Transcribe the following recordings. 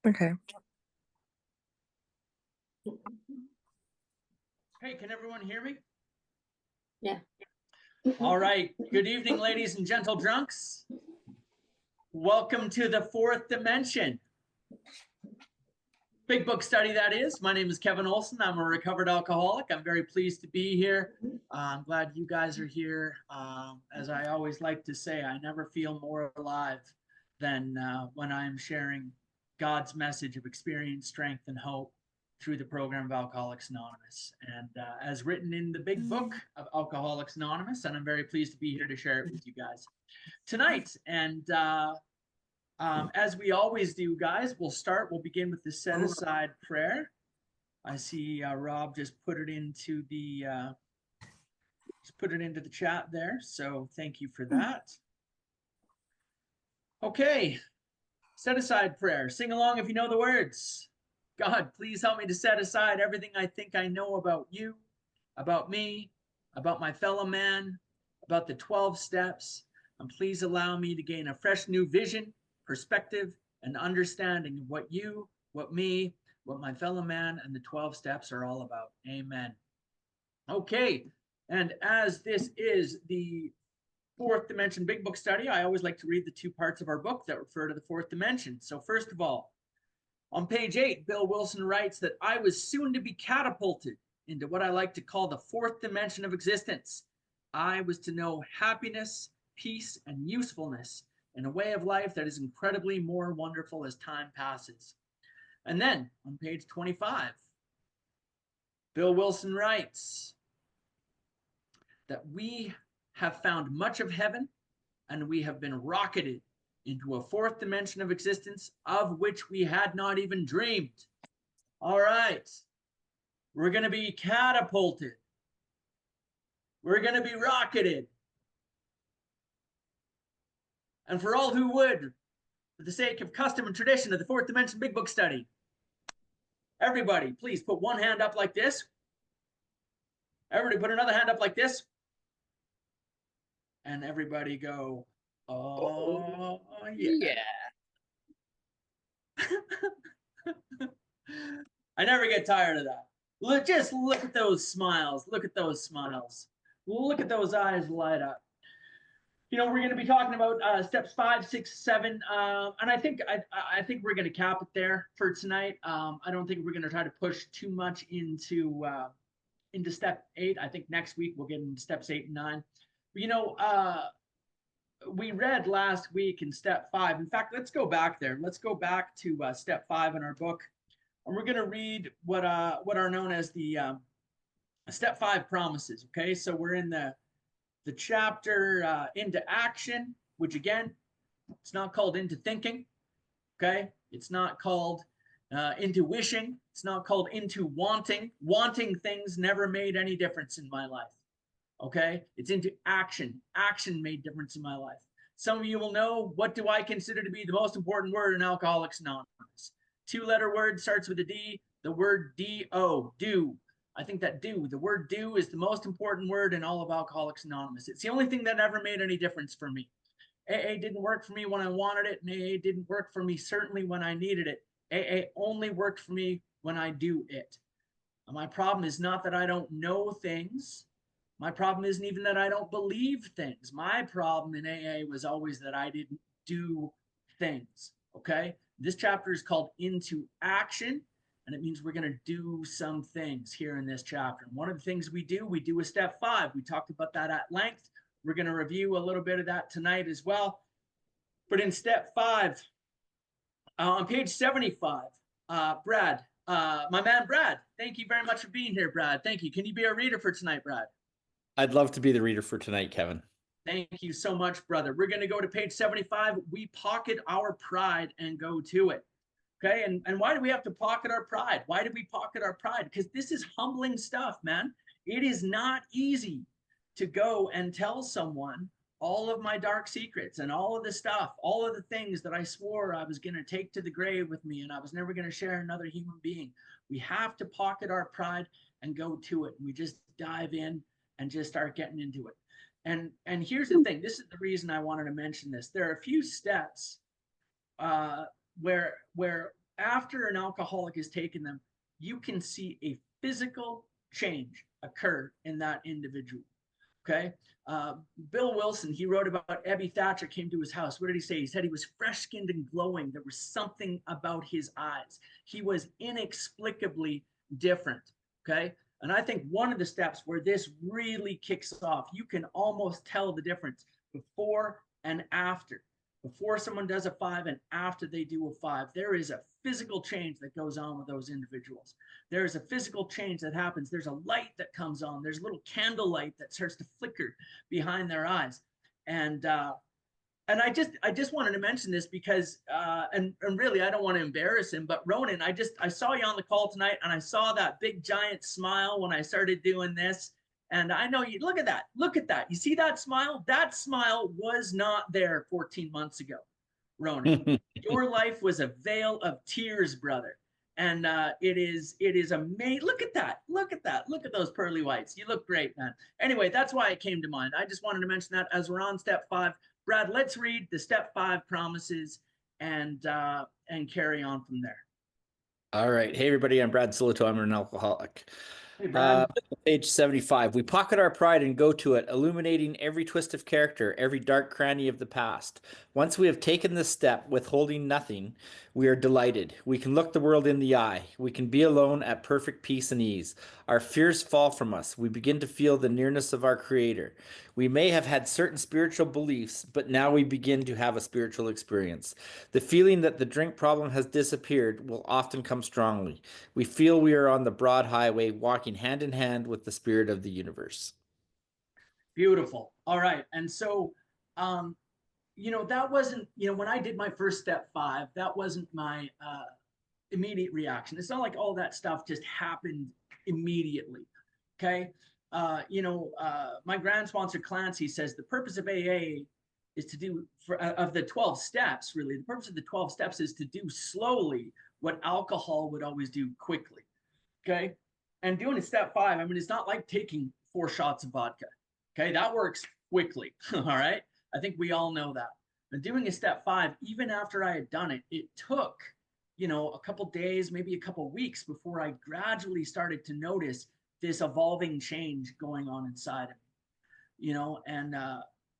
Okay. Hey, can everyone hear me? Yeah. All right. Good evening, ladies and gentle drunks. Welcome to the fourth dimension. Big book study, that is. My name is Kevin Olson. I'm a recovered alcoholic. I'm very pleased to be here. I'm glad you guys are here. As I always like to say, I never feel more alive than when I'm sharing God's message of experience, strength, and hope through the program of Alcoholics Anonymous. And as written in the big book of Alcoholics Anonymous, and I'm very pleased to be here to share it with you guys tonight. And as we always do, guys, we'll begin with the set aside prayer. I see Rob just put it into the chat there. So thank you for that. Okay, set aside prayer. Sing along if you know the words. God, please help me to set aside everything I think I know about you, about me, about my fellow man, about the 12 steps, and please allow me to gain a fresh new vision, perspective, and understanding of what you, what me, what my fellow man, and the 12 steps are all about. Amen. Okay, and as this is the fourth dimension big book study, I always like to read the two parts of our book that refer to the fourth dimension. So first of all, on page 8, Bill Wilson writes that I was soon to be catapulted into what I like to call the fourth dimension of existence. I was to know happiness, peace, and usefulness in a way of life that is incredibly more wonderful as time passes. And then on page 25, Bill Wilson writes that we have found much of heaven and we have been rocketed into a fourth dimension of existence of which we had not even dreamed. All right. We're going to be catapulted. We're going to be rocketed. And for all who would, for the sake of custom and tradition of the fourth dimension big book study, everybody, please put one hand up like this. Everybody put another hand up like this. And everybody go, oh, yeah. I never get tired of that. Just look at those smiles. Look at those smiles. Look at those eyes light up. You know, we're going to be talking about steps 5, 6, 7, and I think we're going to cap it there for tonight. I don't think we're going to try to push too much into step 8. I think next week we'll get into steps 8 and 9. But, you know, we read last week in step 5. In fact, let's go back there. Let's go back to step 5 in our book, and we're going to read what are known as the step 5 promises. Okay, so we're in the chapter into action, which again, it's not called into thinking. Okay, it's not called into wishing. It's not called into wanting. Wanting things never made any difference in my life. Okay, it's into action. Action made difference in my life. Some of you will know, what do I consider to be the most important word in Alcoholics Anonymous? 2-letter word, starts with a D, the word D-O, do. I think that the word do is the most important word in all of Alcoholics Anonymous. It's the only thing that ever made any difference for me. AA didn't work for me when I wanted it, and AA didn't work for me certainly when I needed it. AA only worked for me when I do it. And my problem is not that I don't know things. My problem isn't even that I don't believe things. My problem in AA was always that I didn't do things, okay? This chapter is called Into Action, and it means we're going to do some things here in this chapter. And one of the things we do a step 5. We talked about that at length. We're going to review a little bit of that tonight as well. But in step 5, on page 75, Brad, my man Brad, thank you very much for being here, Brad. Thank you. Can you be a reader for tonight, Brad? I'd love to be the reader for tonight, Kevin. Thank you so much, brother. We're going to go to page 75. We pocket our pride and go to it. Okay, and why do we have to pocket our pride? Why do we pocket our pride? Because this is humbling stuff, man. It is not easy to go and tell someone all of my dark secrets and all of the stuff, all of the things that I swore I was going to take to the grave with me and I was never going to share another human being. We have to pocket our pride and go to it. We just dive in and just start getting into it. And here's the thing. This is the reason I wanted to mention this. There are a few steps where after an alcoholic has taken them, you can see a physical change occur in that individual. Okay. Bill Wilson, he wrote about Ebby Thatcher came to his house. What did he say? He said he was fresh skinned and glowing. There was something about his eyes. He was inexplicably different. Okay. And I think one of the steps where this really kicks off, you can almost tell the difference before and after. Before someone does a 5 and after they do a 5, there is a physical change that goes on with those individuals. There's a physical change that happens. There's a light that comes on. There's a little candle light that starts to flicker behind their eyes. And I just wanted to mention this because and really I don't want to embarrass him, but Ronan, I saw you on the call tonight and I saw that big giant smile when I started doing this. And I know you look at that. Look at that. You see that smile? That smile was not there 14 months ago, Ronan. Your life was a veil of tears, brother. And it is amazing. Look at that. Look at that. Look at those pearly whites. You look great, man. Anyway, that's why it came to mind. I just wanted to mention that as we're on step 5. Brad, let's read the step 5 promises and carry on from there. All right. Hey, everybody. I'm Brad Sillito. I'm an alcoholic. Hey, Brad. Page 75. We pocket our pride and go to it, illuminating every twist of character, every dark cranny of the past. Once we have taken this step, withholding nothing, we are delighted. We can look the world in the eye. We can be alone at perfect peace and ease. Our fears fall from us. We begin to feel the nearness of our Creator. We may have had certain spiritual beliefs, but now we begin to have a spiritual experience. The feeling that the drink problem has disappeared will often come strongly. We feel we are on the broad highway, walking hand in hand with the spirit of the universe. Beautiful. All right. And so, that wasn't, when I did my first step 5, that wasn't my immediate reaction. It's not like all that stuff just happened immediately. Okay. My grand sponsor Clancy says the purpose of AA is to do of the 12 steps, really. The purpose of the 12 steps is to do slowly what alcohol would always do quickly. Okay. And doing a step 5, I mean, it's not like taking 4 shots of vodka. Okay. That works quickly. All right. I think we all know that. And doing a step 5, even after I had done it, it took, a couple days, maybe a couple weeks before I gradually started to notice this evolving change going on inside of me, and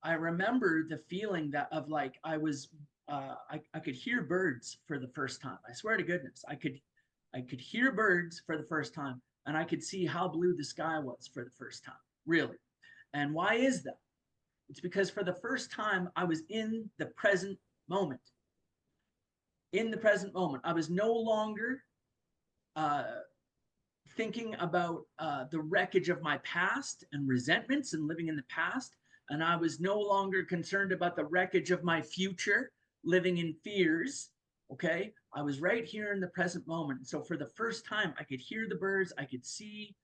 I remember the feeling that of like I was, I could hear birds for the first time. I swear to goodness, I could hear birds for the first time, and I could see how blue the sky was for the first time, really. And why is that? It's because for the first time, I was in the present moment. In the present moment, I was no longer thinking about the wreckage of my past and resentments and living in the past. And I was no longer concerned about the wreckage of my future, living in fears. Okay. I was right here in the present moment. So for the first time, I could hear the birds. I could see,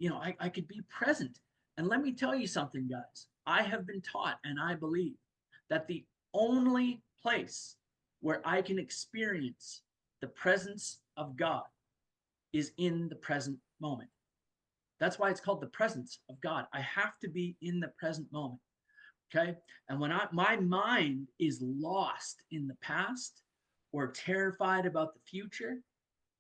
I could be present. And let me tell you something, guys. I have been taught, and I believe that the only place where I can experience the presence of God is in the present moment. That's why it's called the presence of God. I have to be in the present moment. Okay. And when my mind is lost in the past or terrified about the future,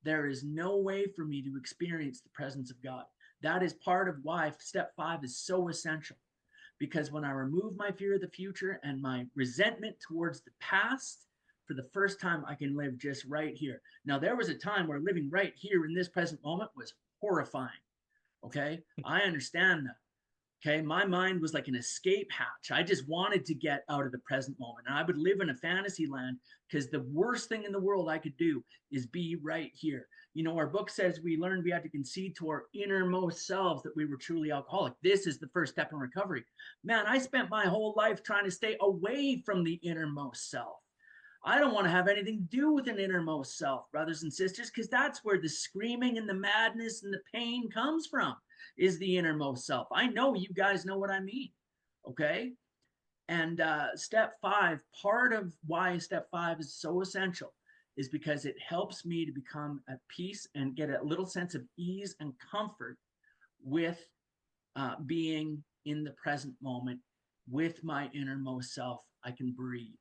there is no way for me to experience the presence of God. That is part of why step 5 is so essential. Because when I remove my fear of the future and my resentment towards the past, for the first time, I can live just right here. Now, there was a time where living right here in this present moment was horrifying. Okay. I understand that. Okay. My mind was like an escape hatch. I just wanted to get out of the present moment. And I would live in a fantasy land because the worst thing in the world I could do is be right here. Our book says we learned we had to concede to our innermost selves that we were truly alcoholic. This is the first step in recovery. Man, I spent my whole life trying to stay away from the innermost self. I don't want to have anything to do with an innermost self, brothers and sisters, because that's where the screaming and the madness and the pain comes from, is the innermost self. I know you guys know what I mean. Okay. And step 5, part of why step 5 is so essential is because it helps me to become at peace and get a little sense of ease and comfort with being in the present moment with my innermost self. I can breathe.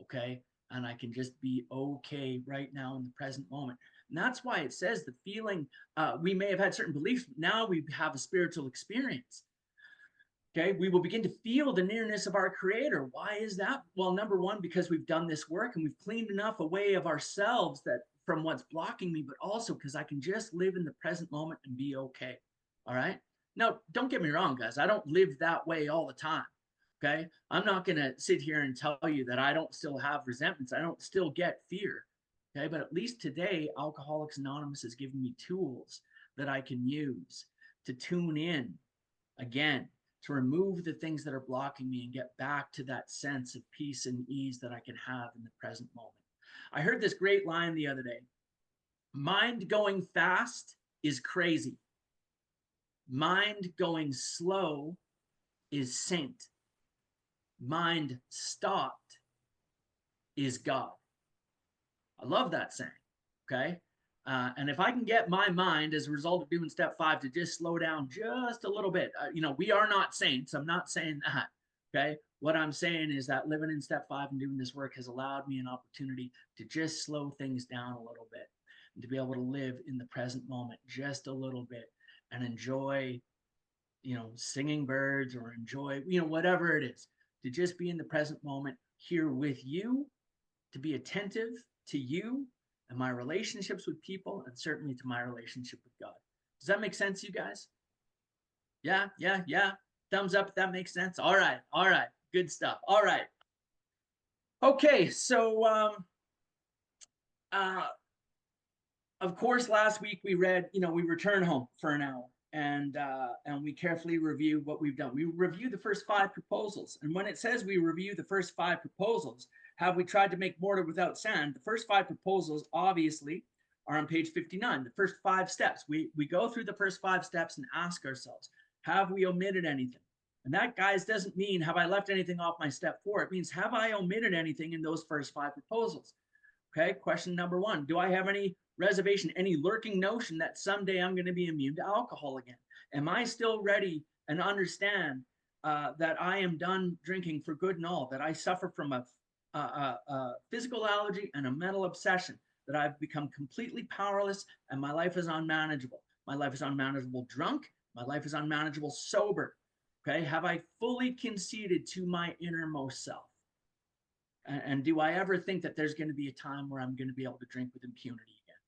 Okay. and I can just be okay right now in the present moment. And that's why it says the feeling, we may have had certain beliefs, but now we have a spiritual experience. Okay, we will begin to feel the nearness of our Creator. Why is that? Well, number one, because we've done this work and we've cleaned enough away of ourselves that from what's blocking me, but also because I can just live in the present moment and be okay. All right. Now, don't get me wrong, guys. I don't live that way all the time. Okay. I'm not going to sit here and tell you that I don't still have resentments. I don't still get fear. Okay. But at least today, Alcoholics Anonymous has given me tools that I can use to tune in again, to remove the things that are blocking me and get back to that sense of peace and ease that I can have in the present moment. I heard this great line the other day. Mind going fast is crazy. Mind going slow is saint. Mind stopped is God. I love that saying. Okay. And if I can get my mind as a result of doing step 5 to just slow down just a little bit, we are not saints. I'm not saying that. Okay. What I'm saying is that living in step 5 and doing this work has allowed me an opportunity to just slow things down a little bit and to be able to live in the present moment just a little bit and enjoy, singing birds or enjoy, whatever it is, to just be in the present moment here with you, to be attentive to you and my relationships with people, and certainly to my relationship with God. Does that make sense, you guys? Yeah. Thumbs up if that makes sense. All right. Good stuff. All right. Okay, so of course, last week we read, we return home for an hour, and we carefully review what we've done. We review the first 5 proposals, and when it says we review the first 5 proposals, have we tried to make mortar without sand? The first 5 proposals obviously are on page 59. The first 5 steps. We go through the first 5 steps and ask ourselves, have we omitted anything? And that, guys, doesn't mean have I left anything off my step 4. It means have I omitted anything in those first 5 proposals? Okay, question number 1. Do I have any reservation, any lurking notion that someday I'm going to be immune to alcohol again? Am I still ready and understand that I am done drinking for good and all, that I suffer from a physical allergy and a mental obsession, that I've become completely powerless and my life is unmanageable? My life is unmanageable drunk. My life is unmanageable sober. Okay, have I fully conceded to my innermost self? And do I ever think that there's going to be a time where I'm going to be able to drink with impunity again?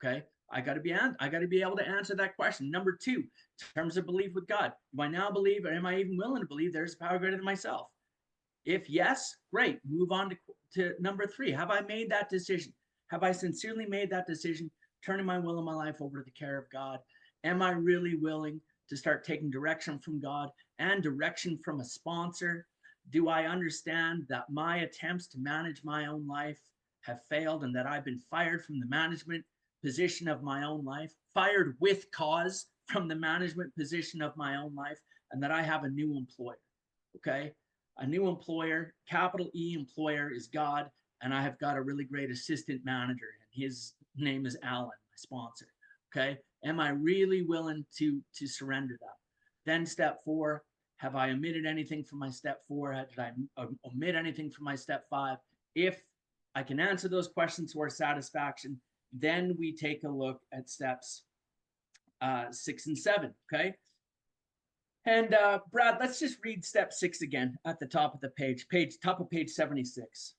Okay, I got to be able to answer that question. Number 2, in terms of belief with God, do I now believe, or am I even willing to believe there's a power greater than myself? If yes, great. Move on to number 3. Have I made that decision? Have I sincerely made that decision, turning my will and my life over to the care of God? Am I really willing to start taking direction from God and direction from a sponsor? Do I understand that my attempts to manage my own life have failed and that I've been fired from the management position of my own life, fired with cause from the management position of my own life, and that I have a new employer? Okay. A new employer, capital E employer, is God, and I have got a really great assistant manager, and his name is Alan, my sponsor. Okay. Am I really willing to surrender that? Then step 4, have I omitted anything from my step 4? Did I omit anything from my step 5? If I can answer those questions to our satisfaction, then we take a look at steps 6 and 7. Okay. And Brad, let's just read step 6 again at the top of the top of page 76.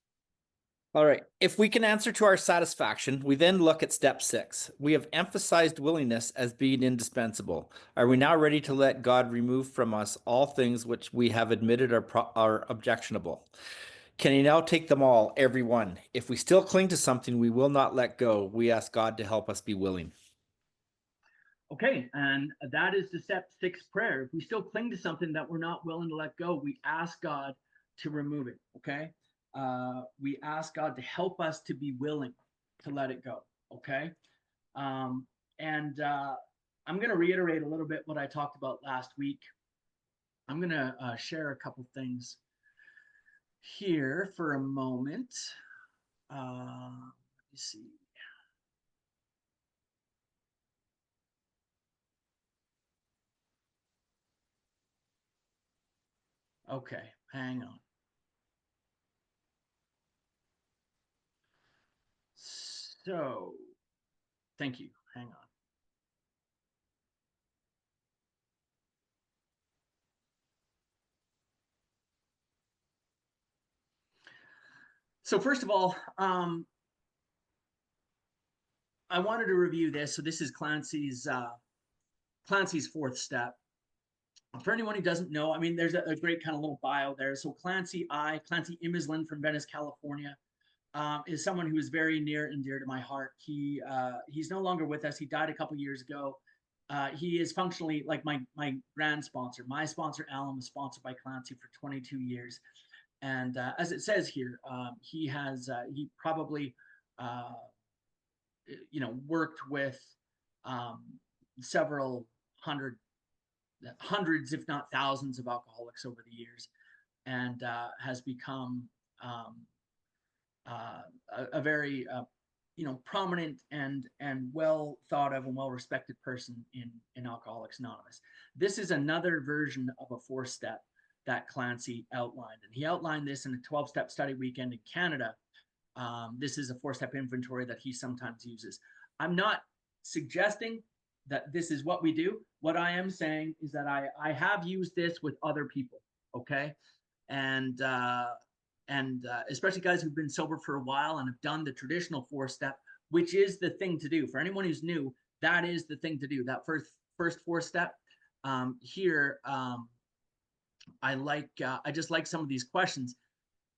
All right. If we can answer to our satisfaction, we then look at step 6. We have emphasized willingness as being indispensable. Are we now ready to let God remove from us all things which we have admitted are objectionable? Can he now take them all, every one? If we still cling to something we will not let go, we ask God to help us be willing. Okay, and that is the step 6 prayer. If we still cling to something that we're not willing to let go, we ask God to remove it. Okay, we ask God to help us to be willing to let it go. Okay, and I'm going to reiterate a little bit what I talked about last week. I'm going to share a couple things here for a moment. Let me see. Okay, hang on. So, thank you. Hang on. So first of all, I wanted to review this. So this is Clancy's fourth step. For anyone who doesn't know, I mean, there's a great kind of little bio there. So Clancy Imislund from Venice, California, is someone who is very near and dear to my heart. He's no longer with us. He died a couple years ago. He is functionally like my grand sponsor. My sponsor, Alan, was sponsored by Clancy for 22 years. And as it says here, he probably, worked with several hundreds, if not thousands, of alcoholics over the years, and has become a very prominent and well thought of and well respected person in Alcoholics Anonymous. This is another version of a 4-step that Clancy outlined, and he outlined this in a 12-step study weekend in Canada. This is a 4-step inventory that he sometimes uses. I'm not suggesting that this is what we do. What I am saying is that I have used this with other people, okay? And especially guys who've been sober for a while and have done the traditional 4-step, which is the thing to do. For anyone who's new, that is the thing to do. That first 4-step here. I just like some of these questions,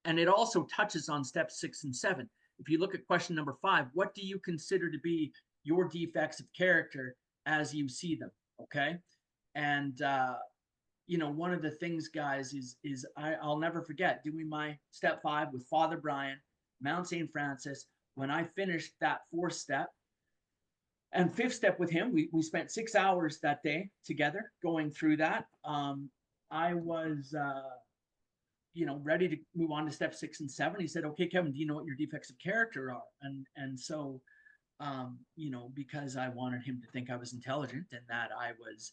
and it also touches on steps 6 and 7. If you look at question number 5, what do you consider to be your defects of character as you see them? Okay. And, one of the things, guys, is I'll never forget doing my step 5 with Father Brian, Mount St. Francis. When I finished that 4th step and 5th step with him, we spent 6 hours that day together going through that. I was, ready to move on to step 6 and 7. He said, okay, Kevin, do you know what your defects of character are? And so, because I wanted him to think I was intelligent and that I was,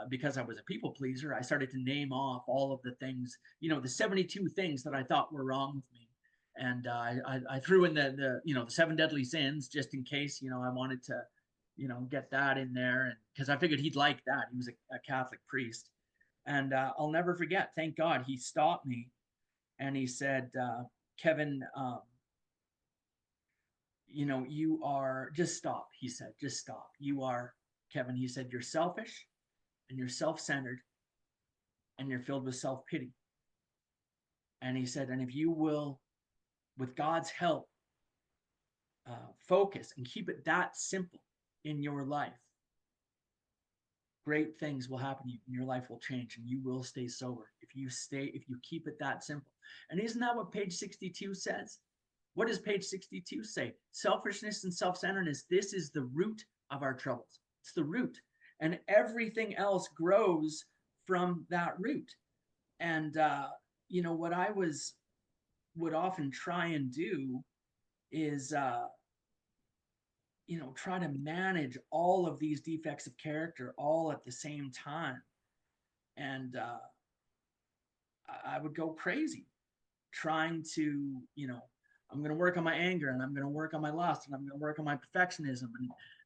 because I was a people pleaser, I started to name off all of the things, the 72 things that I thought were wrong with me. And I threw in the 7 deadly sins just in case, I wanted to, get that in there. And because I figured he'd like that. He was a Catholic priest. And I'll never forget, thank God, he stopped me and he said, Kevin, you are, just stop. He said, just stop. You are, Kevin, he said, you're selfish and you're self-centered and you're filled with self-pity. And he said, and if you will, with God's help, focus and keep it that simple in your life, great things will happen to you and your life will change and you will stay sober if you keep it that simple. And isn't that what page 62 says? What does page 62 say? Selfishness and self-centeredness, this is the root of our troubles. It's the root. And everything else grows from that root. And what I would often try and do is try to manage all of these defects of character all at the same time. And I would go crazy trying to, I'm going to work on my anger and I'm going to work on my lust and I'm going to work on my perfectionism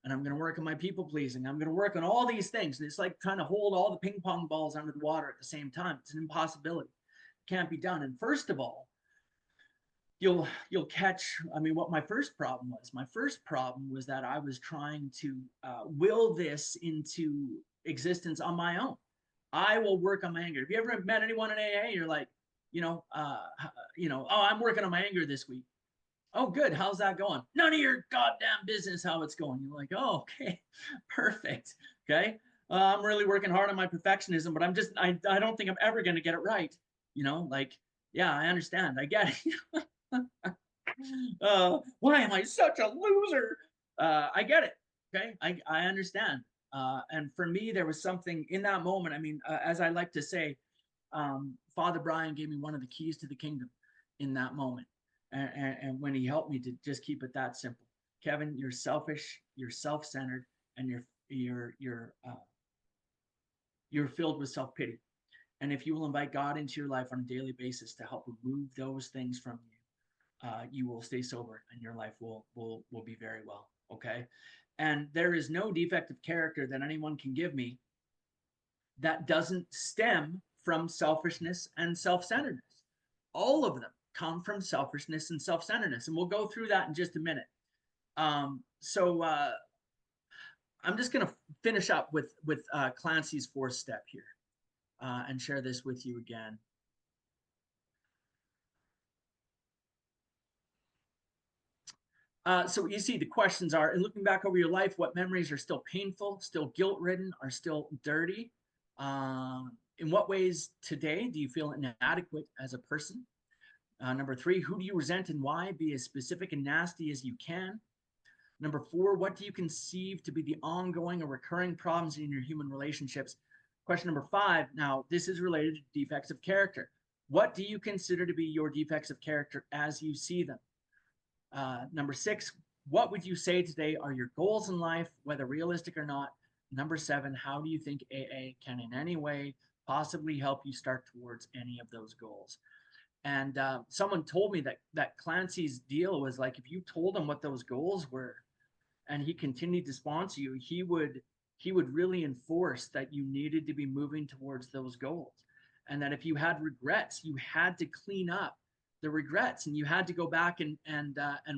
and I'm going to work on my people pleasing. I'm going to work on all these things. And it's like trying to hold all the ping pong balls under the water at the same time. It's an impossibility. It can't be done. And first of all, you'll catch, what my first problem was that I was trying to will this into existence on my own. I will work on my anger. Have you ever met anyone in AA? You're like, oh, I'm working on my anger this week. Oh, good. How's that going? None of your goddamn business how it's going. You're like, oh, okay, perfect. Okay. I'm really working hard on my perfectionism, but I don't think I'm ever going to get it right. Yeah, I understand. I get it. Why am I such a loser? I get it. Okay. I understand. And for me, there was something in that moment. As I like to say, Father Brian gave me one of the keys to the kingdom in that moment. And when he helped me to just keep it that simple. Kevin, you're selfish, you're self-centered, and you're filled with self-pity. And if you will invite God into your life on a daily basis to help remove those things from you, you will stay sober and your life will be very well. Okay. And there is no defect of character that anyone can give me that doesn't stem from selfishness and self-centeredness. All of them come from selfishness and self-centeredness. And we'll go through that in just a minute. So I'm just going to finish up with Clancy's fourth step here and share this with you again. So you see the questions are, in looking back over your life, what memories are still painful, still guilt-ridden, are still dirty? In what ways today do you feel inadequate as a person? Number 3, who do you resent and why? Be as specific and nasty as you can. Number 4, what do you conceive to be the ongoing or recurring problems in your human relationships? Question number 5, now this is related to defects of character. What do you consider to be your defects of character as you see them? Number 6, what would you say today are your goals in life, whether realistic or not? Number 7, how do you think AA can in any way possibly help you start towards any of those goals? And someone told me that Clancy's deal was like, if you told him what those goals were and he continued to sponsor you, he would really enforce that you needed to be moving towards those goals. And that if you had regrets, you had to clean up the regrets and you had to go back and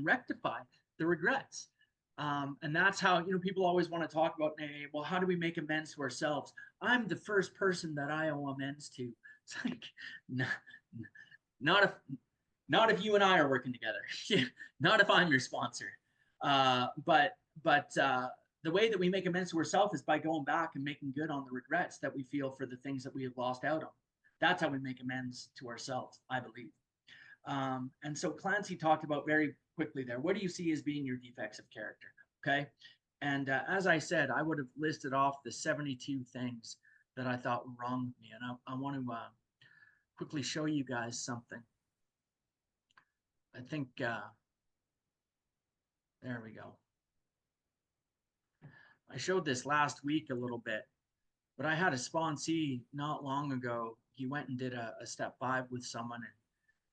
rectify the regrets. And that's how, people always want to talk about, well, how do we make amends to ourselves? I'm the first person that I owe amends to. It's like, not if you and I are working together. Not if I'm your sponsor. But the way that we make amends to ourselves is by going back and making good on the regrets that we feel for the things that we have lost out on. That's how we make amends to ourselves, I believe. And so Clancy talked about very quickly there, what do you see as being your defects of character? Okay. And as I said, I would have listed off the 72 things that I thought were wrong with me. And I want to quickly show you guys something. I think, there we go. I showed this last week a little bit, but I had a sponsee not long ago. He went and did a step 5 with someone, and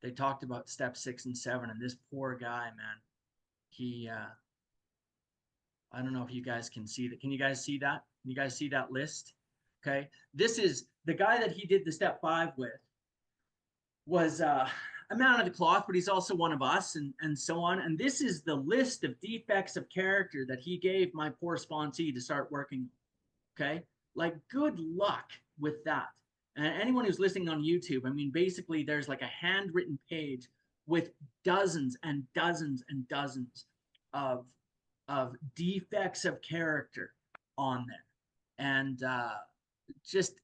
they talked about step 6 and 7. And this poor guy, man, he, I don't know if you guys can see that. Can you guys see that? Can you guys see that list? Okay. This is the guy that he did the step 5 with was a man of the cloth, but he's also one of us and so on. And this is the list of defects of character that he gave my poor sponsee to start working. Okay. Like, good luck with that. And anyone who's listening on YouTube, I mean, basically there's like a handwritten page with dozens and dozens and dozens of defects of character on there. And just,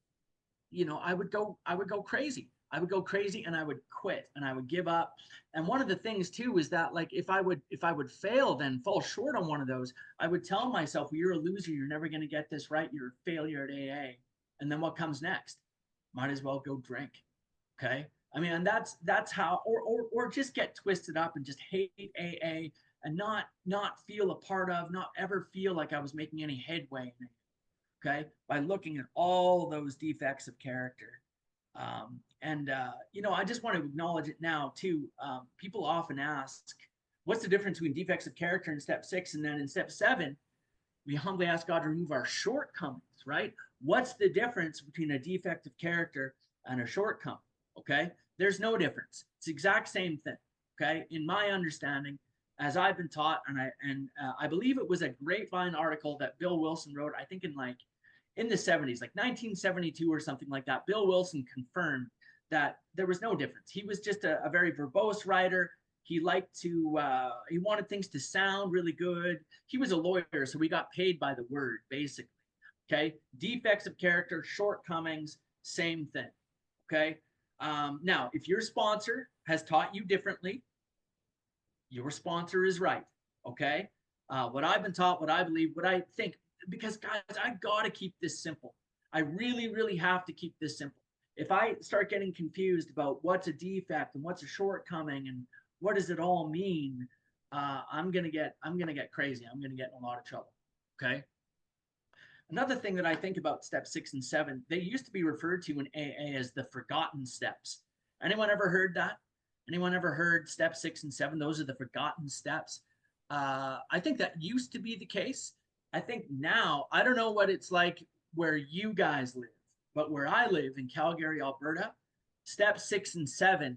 I would go crazy. I would go crazy and I would quit and I would give up. And one of the things too is that, like, if I would fail, then fall short on one of those, I would tell myself, well, you're a loser. You're never going to get this right. You're a failure at AA. And then what comes next? Might as well go drink. Okay. I mean, and that's how, or just get twisted up and just hate AA and not feel a part of, not ever feel like I was making any headway in it. Okay. By looking at all those defects of character. I just want to acknowledge it now too. People often ask, what's the difference between defects of character in step 6 and then in step 7? We humbly ask God to remove our shortcomings, right? What's the difference between a defect of character and a shortcoming? Okay. There's no difference. It's the exact same thing. Okay. In my understanding, as I've been taught, and I believe it was a Grapevine article that Bill Wilson wrote, I think in the 70s, like 1972 or something like that. Bill Wilson confirmed that there was no difference. He was just a very verbose writer. He liked to, he wanted things to sound really good. He was a lawyer, so we got paid by the word, basically. Okay. Defects of character, shortcomings, same thing. Okay. Now, if your sponsor has taught you differently, your sponsor is right. Okay. What I've been taught, what I believe, what I think, because guys, I got to keep this simple. I really, really have to keep this simple. If I start getting confused about what's a defect and what's a shortcoming and what does it all mean, I'm gonna get crazy. I'm gonna get in a lot of trouble. Okay. Another thing that I think about step 6 and 7, they used to be referred to in AA as the forgotten steps. Anyone ever heard that? Anyone ever heard step 6 and 7? Those are the forgotten steps. I think that used to be the case. I think now, I don't know what it's like where you guys live, but where I live in Calgary, Alberta, step 6 and 7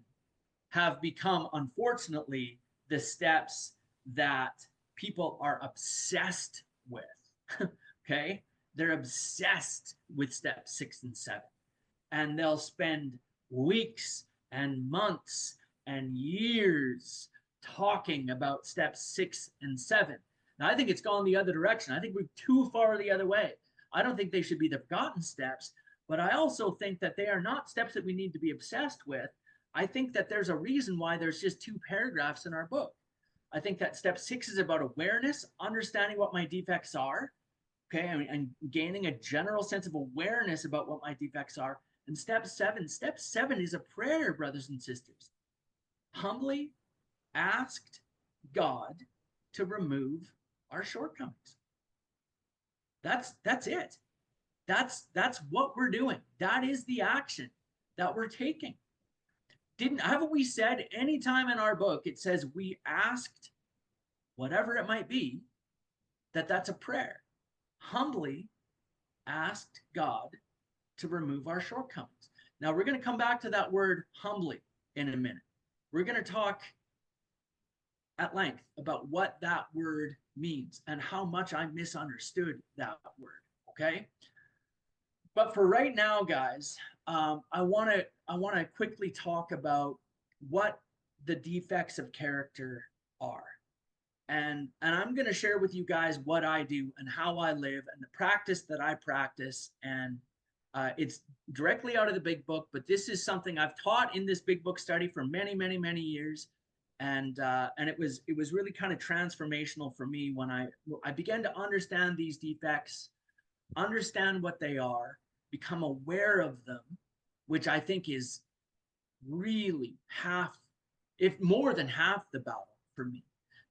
have become, unfortunately, the steps that people are obsessed with. Okay? They're obsessed with step 6 and 7. And they'll spend weeks and months and years talking about steps 6 and 7. Now, I think it's gone the other direction. I think we're too far the other way. I don't think they should be the forgotten steps, but I also think that they are not steps that we need to be obsessed with. I think that there's a reason why there's just 2 paragraphs in our book. I think that step 6 is about awareness, understanding what my defects are, okay, and gaining a general sense of awareness about what my defects are. And step 7 is a prayer, brothers and sisters. Humbly asked God to remove our shortcomings. That's it. That's what we're doing. That is the action that we're taking. Haven't we said any time in our book it says we asked, whatever it might be, that's a prayer. Humbly asked God to remove our shortcomings. Now we're going to come back to that word humbly in a minute. We're going to talk at length about what that word means and how much I misunderstood that word. Okay. But for right now, guys, I want to quickly talk about what the defects of character are. And I'm going to share with you guys what I do and how I live and the practice that I practice. And it's directly out of the big book, but this is something I've taught in this big book study for many, many, many years. And it was really kind of transformational for me when I began to understand these defects, understand what they are, become aware of them, which I think is really half, if more than half the battle for me,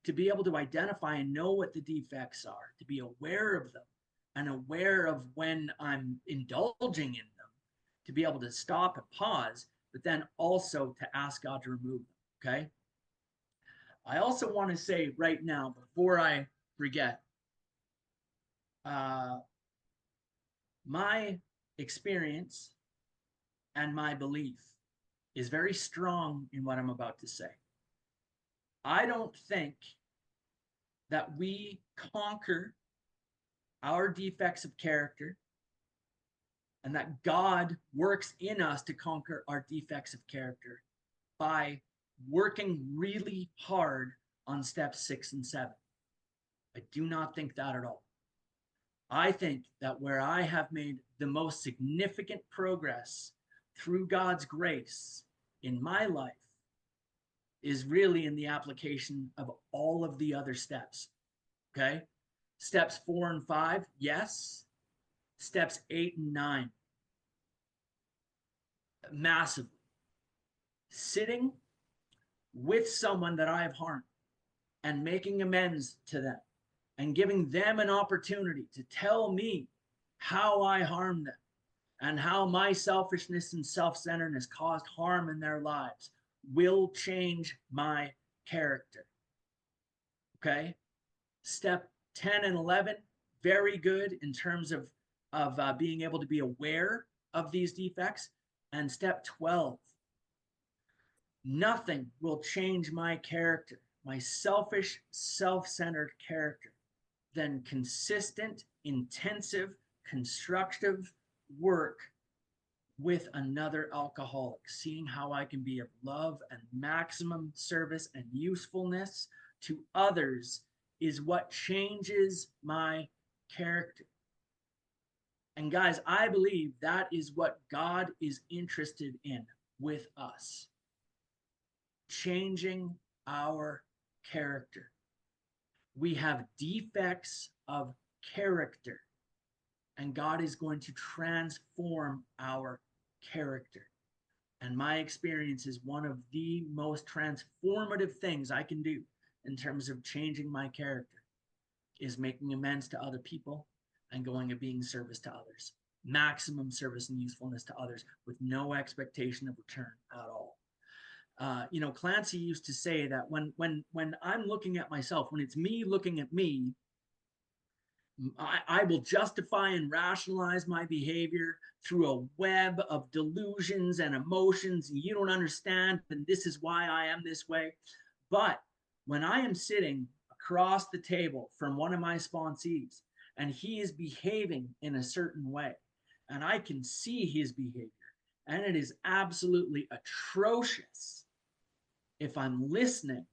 to be able to identify and know what the defects are, to be aware of them and aware of when I'm indulging in them, to be able to stop and pause, but then also to ask God to remove them. Okay. I also want to say right now, before I forget, my experience and my belief is very strong in what I'm about to say. I don't think that we conquer our defects of character and that God works in us to conquer our defects of character by working really hard on steps 6 and 7. I do not think that at all. I think that where I have made the most significant progress through God's grace in my life is really in the application of all of the other steps. Okay? Steps 4 and 5, yes. Steps 8 and 9, massively. Sitting with someone that I have harmed and making amends to them and giving them an opportunity to tell me how I harmed them and how my selfishness and self-centeredness caused harm in their lives will change my character. Okay? Step 10 and 11, very good in terms of being able to be aware of these defects. And step 12, nothing will change my character, my selfish, self-centered character, than consistent, intensive, constructive work with another alcoholic, seeing how I can be of love and maximum service and usefulness to others is what changes my character. And guys, I believe that is what God is interested in with us. Changing our character. We have defects of character, and God is going to transform our character. And my experience is one of the most transformative things I can do in terms of changing my character is making amends to other people and going and being service to others. Maximum service and usefulness to others with no expectation of return at all. You know, Clancy used to say that when I'm looking at myself, when it's me looking at me, I will justify and rationalize my behavior through a web of delusions and emotions. And you don't understand, and this is why I am this way. But when I am sitting across the table from one of my sponsees and he is behaving in a certain way, and I can see his behavior, and it is absolutely atrocious. If I'm listening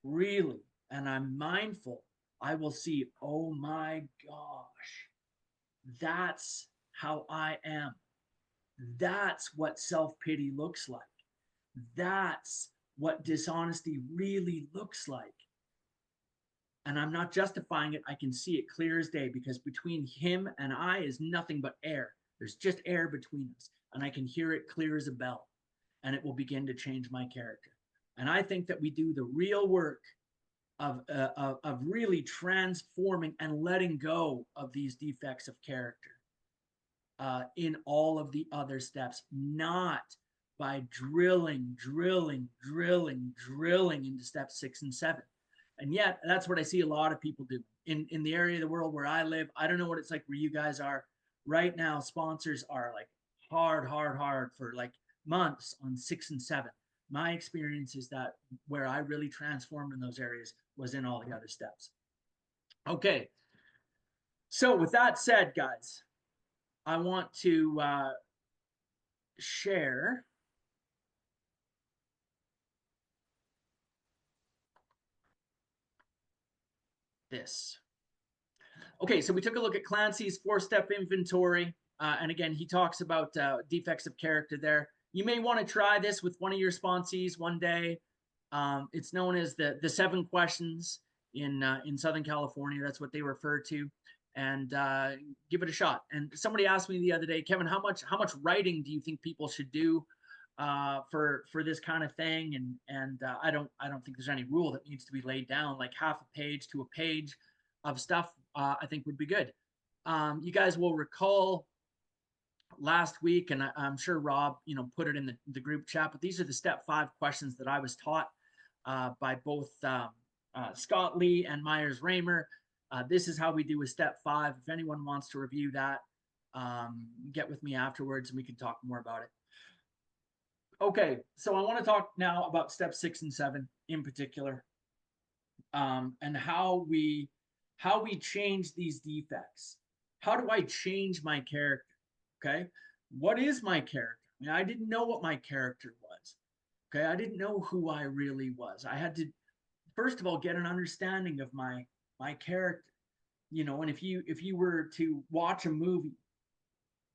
really and I'm mindful, I will see, oh my gosh, that's how I am. That's what self pity looks like. That's what dishonesty really looks like. And I'm not justifying it. I can see it clear as day because between him and I is nothing but air. There's just air between us. And I can hear it clear as a bell. And it will begin to change my character. And I think that we do the real work of really transforming and letting go of these defects of character in all of the other steps, not by drilling into steps 6 and 7. And yet, that's what I see a lot of people do in the area of the world where I live. I don't know what it's like where you guys are right now. Sponsors are like hard for like months on 6 and 7. My experience is that where I really transformed in those areas was in all the other steps. Okay. So with that said, guys, I want to share this. Okay, so we took a look at Clancy's 4-step inventory. And again, he talks about defects of character there. You may want to try this with one of your sponsees one day. It's known as the 7 questions in Southern California. That's what they refer to. And give it a shot. And somebody asked me the other day, Kevin, how much writing do you think people should do for this kind of thing? And I don't think there's any rule that needs to be laid down. Like half a page to a page of stuff, I think would be good. You guys will recall last week, and I'm sure Rob, put it in the group chat, but these are the step 5 questions that I was taught by both Scott Lee and Myers Raymer. This is how we do a step 5. If anyone wants to review that, get with me afterwards and we can talk more about it. Okay, so I want to talk now about step 6 and 7 in particular, and how we change these defects. How do I change my character? Okay, what is my character? I mean, I didn't know what my character was. Okay, I didn't know who I really was. I had to, first of all, get an understanding of my character. And if you were to watch a movie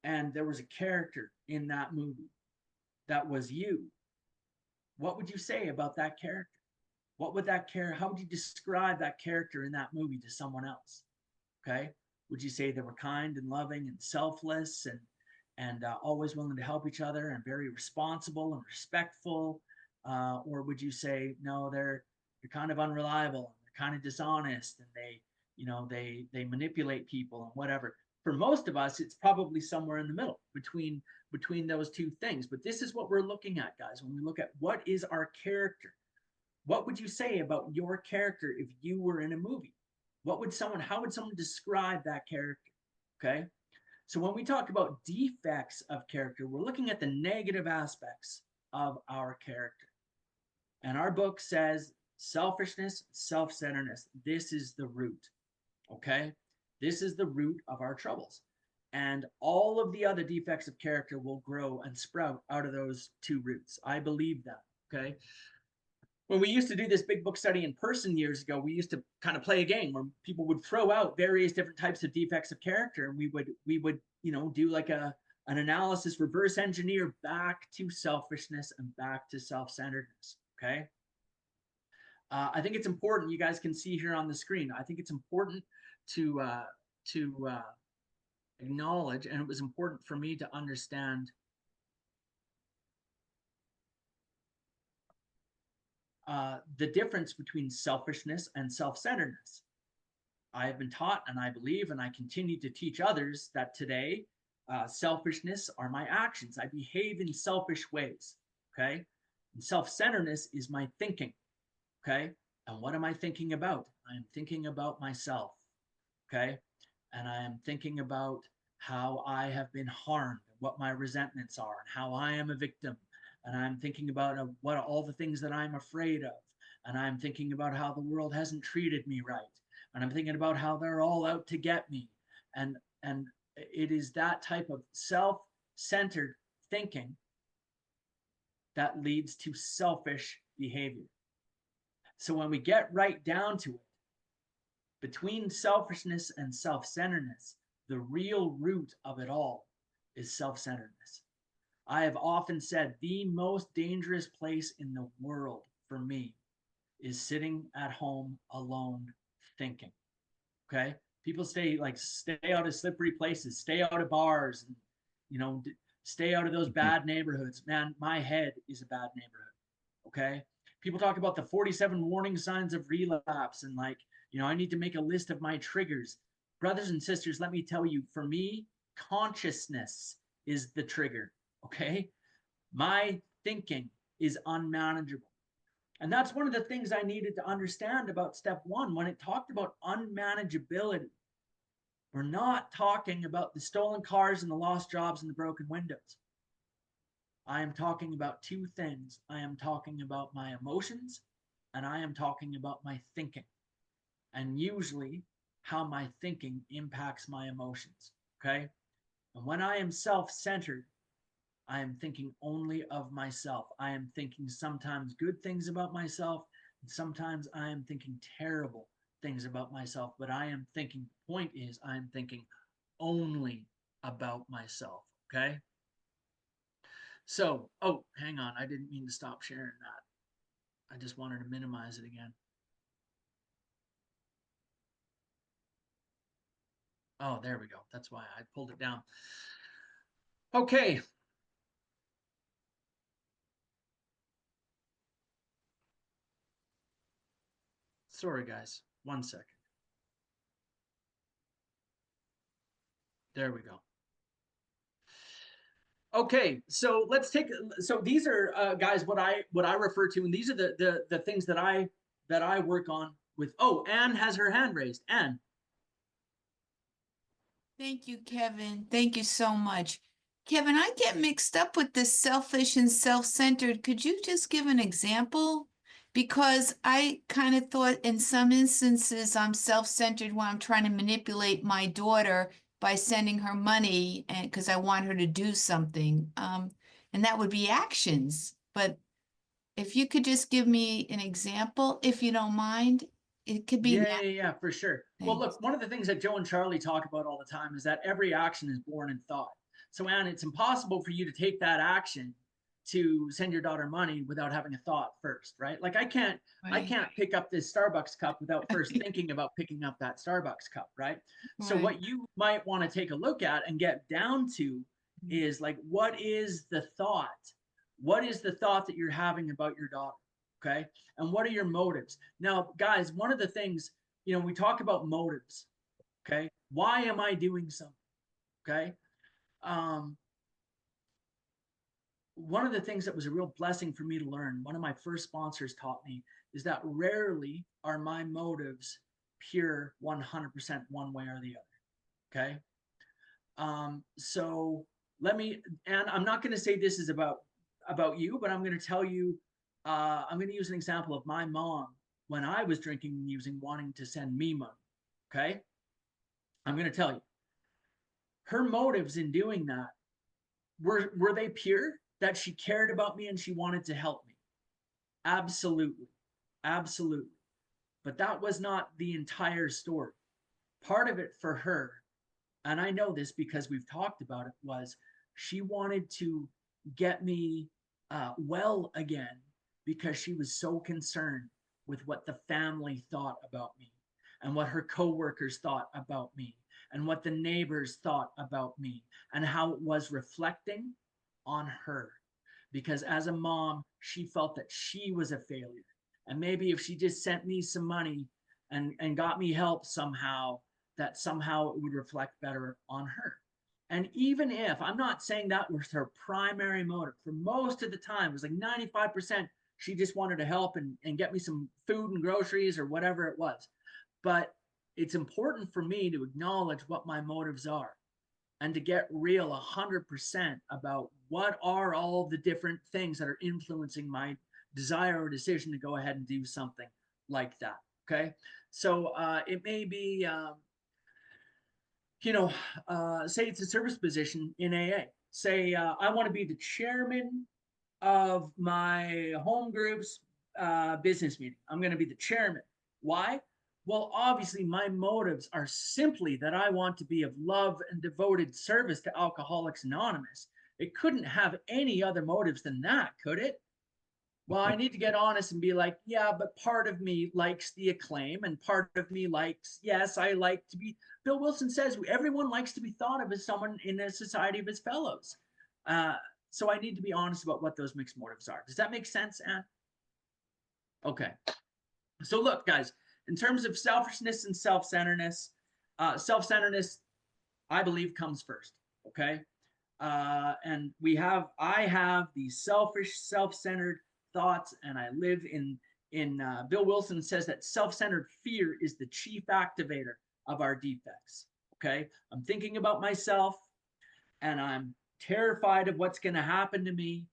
and there was a character in that movie that was you, what would you say about that character? What would that character, how would you describe that character in that movie to someone else? Okay, would you say they were kind and loving and selfless and always willing to help each other and very responsible and respectful, or would you say no, they're kind of unreliable, they're kind of dishonest, and they manipulate people and whatever? For most of us, it's probably somewhere in the middle between those two things. But this is what we're looking at, guys. When we look at what is our character, what would you say about your character if you were in a movie? How would someone describe that character? Okay. So when we talk about defects of character, we're looking at the negative aspects of our character. And our book says selfishness, self-centeredness. This is the root. Okay. This is the root of our troubles. And all of the other defects of character will grow and sprout out of those 2 roots. I believe that. Okay. When we used to do this big book study in person years ago, we used to kind of play a game where people would throw out various different types of defects of character, and we would do like an analysis, reverse engineer back to selfishness and back to self-centeredness. Okay. I think it's important. You guys can see here on the screen. I think it's important to acknowledge, and it was important for me to understand the difference between selfishness and self-centeredness. I have been taught, and I believe, and I continue to teach others that today, selfishness are my actions. I behave in selfish ways. Okay. And self-centeredness is my thinking. Okay. And what am I thinking about? I am thinking about myself. Okay. And I am thinking about how I have been harmed, what my resentments are, and how I am a victim. And I'm thinking about what all the things that I'm afraid of. And I'm thinking about how the world hasn't treated me right. And I'm thinking about how they're all out to get me. And it is that type of self-centered thinking that leads to selfish behavior. So when we get right down to it, between selfishness and self-centeredness, the real root of it all is self-centeredness. I have often said the most dangerous place in the world for me is sitting at home alone thinking. Okay. People stay out of slippery places, stay out of bars, and, you know, stay out of those bad neighborhoods. Man, my head is a bad neighborhood. Okay. People talk about the 47 warning signs of relapse and I need to make a list of my triggers. Brothers and sisters, let me tell you, for me, consciousness is the trigger. Okay. My thinking is unmanageable. And that's one of the things I needed to understand about step one when it talked about unmanageability. We're not talking about the stolen cars and the lost jobs and the broken windows. I am talking about two things. I am talking about my emotions and I am talking about my thinking. And usually how my thinking impacts my emotions. Okay. And when I am self-centered, I am thinking only of myself. I am thinking sometimes good things about myself, and sometimes I am thinking terrible things about myself. But I am thinking, the point is, I am thinking only about myself. Okay. So, oh, hang on. I didn't mean to stop sharing that. I just wanted to minimize it again. Oh, there we go. That's why I pulled it down. Okay. Sorry, guys. 1 second. There we go. Okay, so let's take. So these are guys what I refer to, and these are the things that I work on with. Oh, Anne has her hand raised. Anne. Thank you, Kevin. Thank you so much. Kevin, I get mixed up with this selfish and self-centered. Could you just give an example? Because I kind of thought in some instances I'm self-centered when I'm trying to manipulate my daughter by sending her money and because I want her to do something. And that would be actions. But if you could just give me an example, if you don't mind, it could be. Yeah, for sure. Well, look, one of the things that Joe and Charlie talk about all the time is that every action is born in thought. So, Anne, it's impossible for you to take that action to send your daughter money without having a thought first, right? Like I can't pick up this Starbucks cup without first thinking about picking up that Starbucks cup, right? So what you might want to take a look at and get down to is like, what is the thought? What is the thought that you're having about your daughter? Okay. And what are your motives? Now, guys, one of the things, we talk about motives. Okay. Why am I doing something? Okay. One of the things that was a real blessing for me to learn, one of my first sponsors taught me, is that rarely are my motives pure 100% one way or the other. Okay. So and I'm not going to say this is about you, but I'm going to tell you, I'm going to use an example of my mom when I was drinking and using, wanting to send me money. Okay. I'm going to tell you her motives in doing that were they pure, that she cared about me and she wanted to help me? Absolutely. Absolutely. But that was not the entire story. Part of it for her, and I know this because we've talked about it, was she wanted to get me well again because she was so concerned with what the family thought about me and what her coworkers thought about me and what the neighbors thought about me and how it was reflecting on her. Because as a mom, she felt that she was a failure. And maybe if she just sent me some money and got me help somehow, that somehow it would reflect better on her. And even if I'm not saying that was her primary motive, for most of the time, it was like 95%, she just wanted to help and get me some food and groceries or whatever it was. But it's important for me to acknowledge what my motives are and to get real 100% about what are all the different things that are influencing my desire or decision to go ahead and do something like that. Okay. So it may be, say it's a service position in AA. Say I want to be the chairman of my home group's business meeting. I'm going to be the chairman. Why? Well, obviously, my motives are simply that I want to be of love and devoted service to Alcoholics Anonymous. It couldn't have any other motives than that, could it? Well, I need to get honest and be like, yeah, but part of me likes the acclaim, and part of me likes, yes, I like to be. Bill Wilson says everyone likes to be thought of as someone in a society of his fellows. So I need to be honest about what those mixed motives are. Does that make sense, Anne? Okay. So look, guys, in terms of selfishness and self-centeredness, I believe, comes first. Okay. And I have these selfish, self-centered thoughts, and I live in Bill Wilson says that self-centered fear is the chief activator of our defects. Okay. I'm thinking about myself and I'm terrified of what's going to happen to me.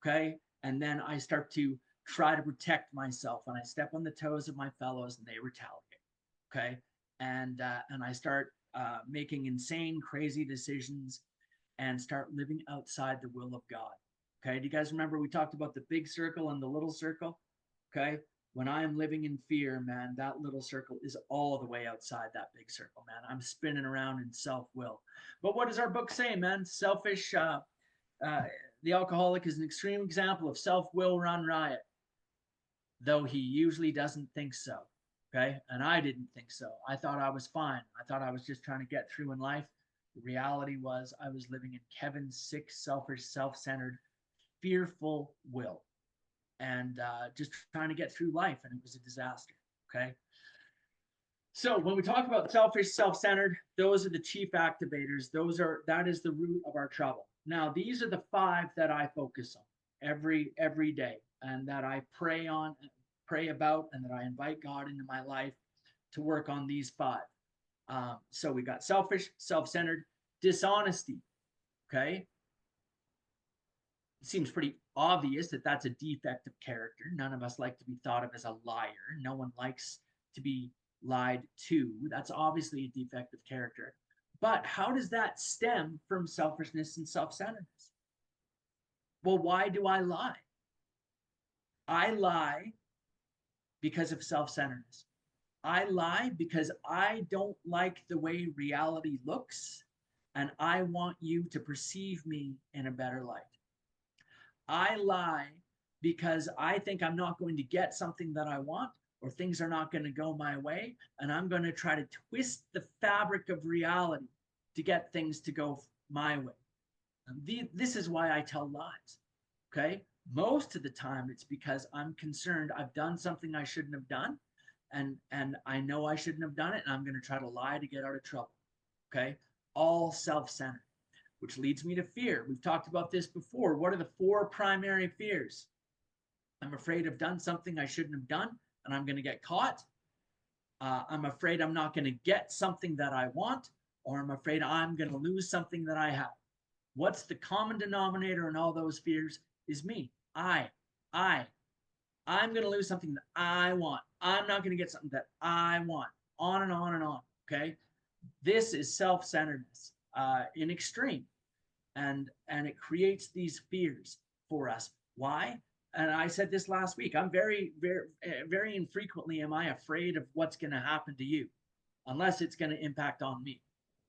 Okay. And then I start to try to protect myself, and I step on the toes of my fellows and they retaliate. Okay. And I start making insane, crazy decisions and start living outside the will of God. Okay. Do you guys remember we talked about the big circle and the little circle? Okay. When I am living in fear, man, that little circle is all the way outside that big circle, man. I'm spinning around in self-will. But what does our book say, man? Selfish, the alcoholic is an extreme example of self-will run riot, though he usually doesn't think so. Okay. And I didn't think so. I thought I was fine. I thought I was just trying to get through in life. The reality was I was living in Kevin's sick, selfish, self-centered, fearful will, and just trying to get through life, and it was a disaster. Okay. So when we talk about selfish, self-centered, those are the chief activators. That is the root of our trouble. Now, these are the 5 that I focus on every day, and that I pray about, and that I invite God into my life to work on these 5. So we got selfish, self-centered, dishonesty. Okay. It seems pretty obvious that that's a defect of character. None of us like to be thought of as a liar. No one likes to be lied to. That's obviously a defect of character. But how does that stem from selfishness and self-centeredness? Well, why do I lie? I lie because of self-centeredness. I lie because I don't like the way reality looks, and I want you to perceive me in a better light. I lie because I think I'm not going to get something that I want, or things are not going to go my way, and I'm going to try to twist the fabric of reality to get things to go my way. This is why I tell lies. Okay. Most of the time it's because I'm concerned I've done something I shouldn't have done, and I know I shouldn't have done it, and I'm going to try to lie to get out of trouble. Okay. All self-centered, which leads me to fear. We've talked about this before. What are the 4 primary fears? I'm afraid I've done something I shouldn't have done, and I'm going to get caught. I'm afraid I'm not going to get something that I want, or I'm afraid I'm going to lose something that I have. What's the common denominator in all those fears? Is me. I'm going to lose something that I want. I'm not going to get something that I want. On and on and on. Okay. This is self-centeredness in extreme. And it creates these fears for us. Why? And I said this last week. I'm very infrequently am I afraid of what's going to happen to you, unless it's going to impact on me.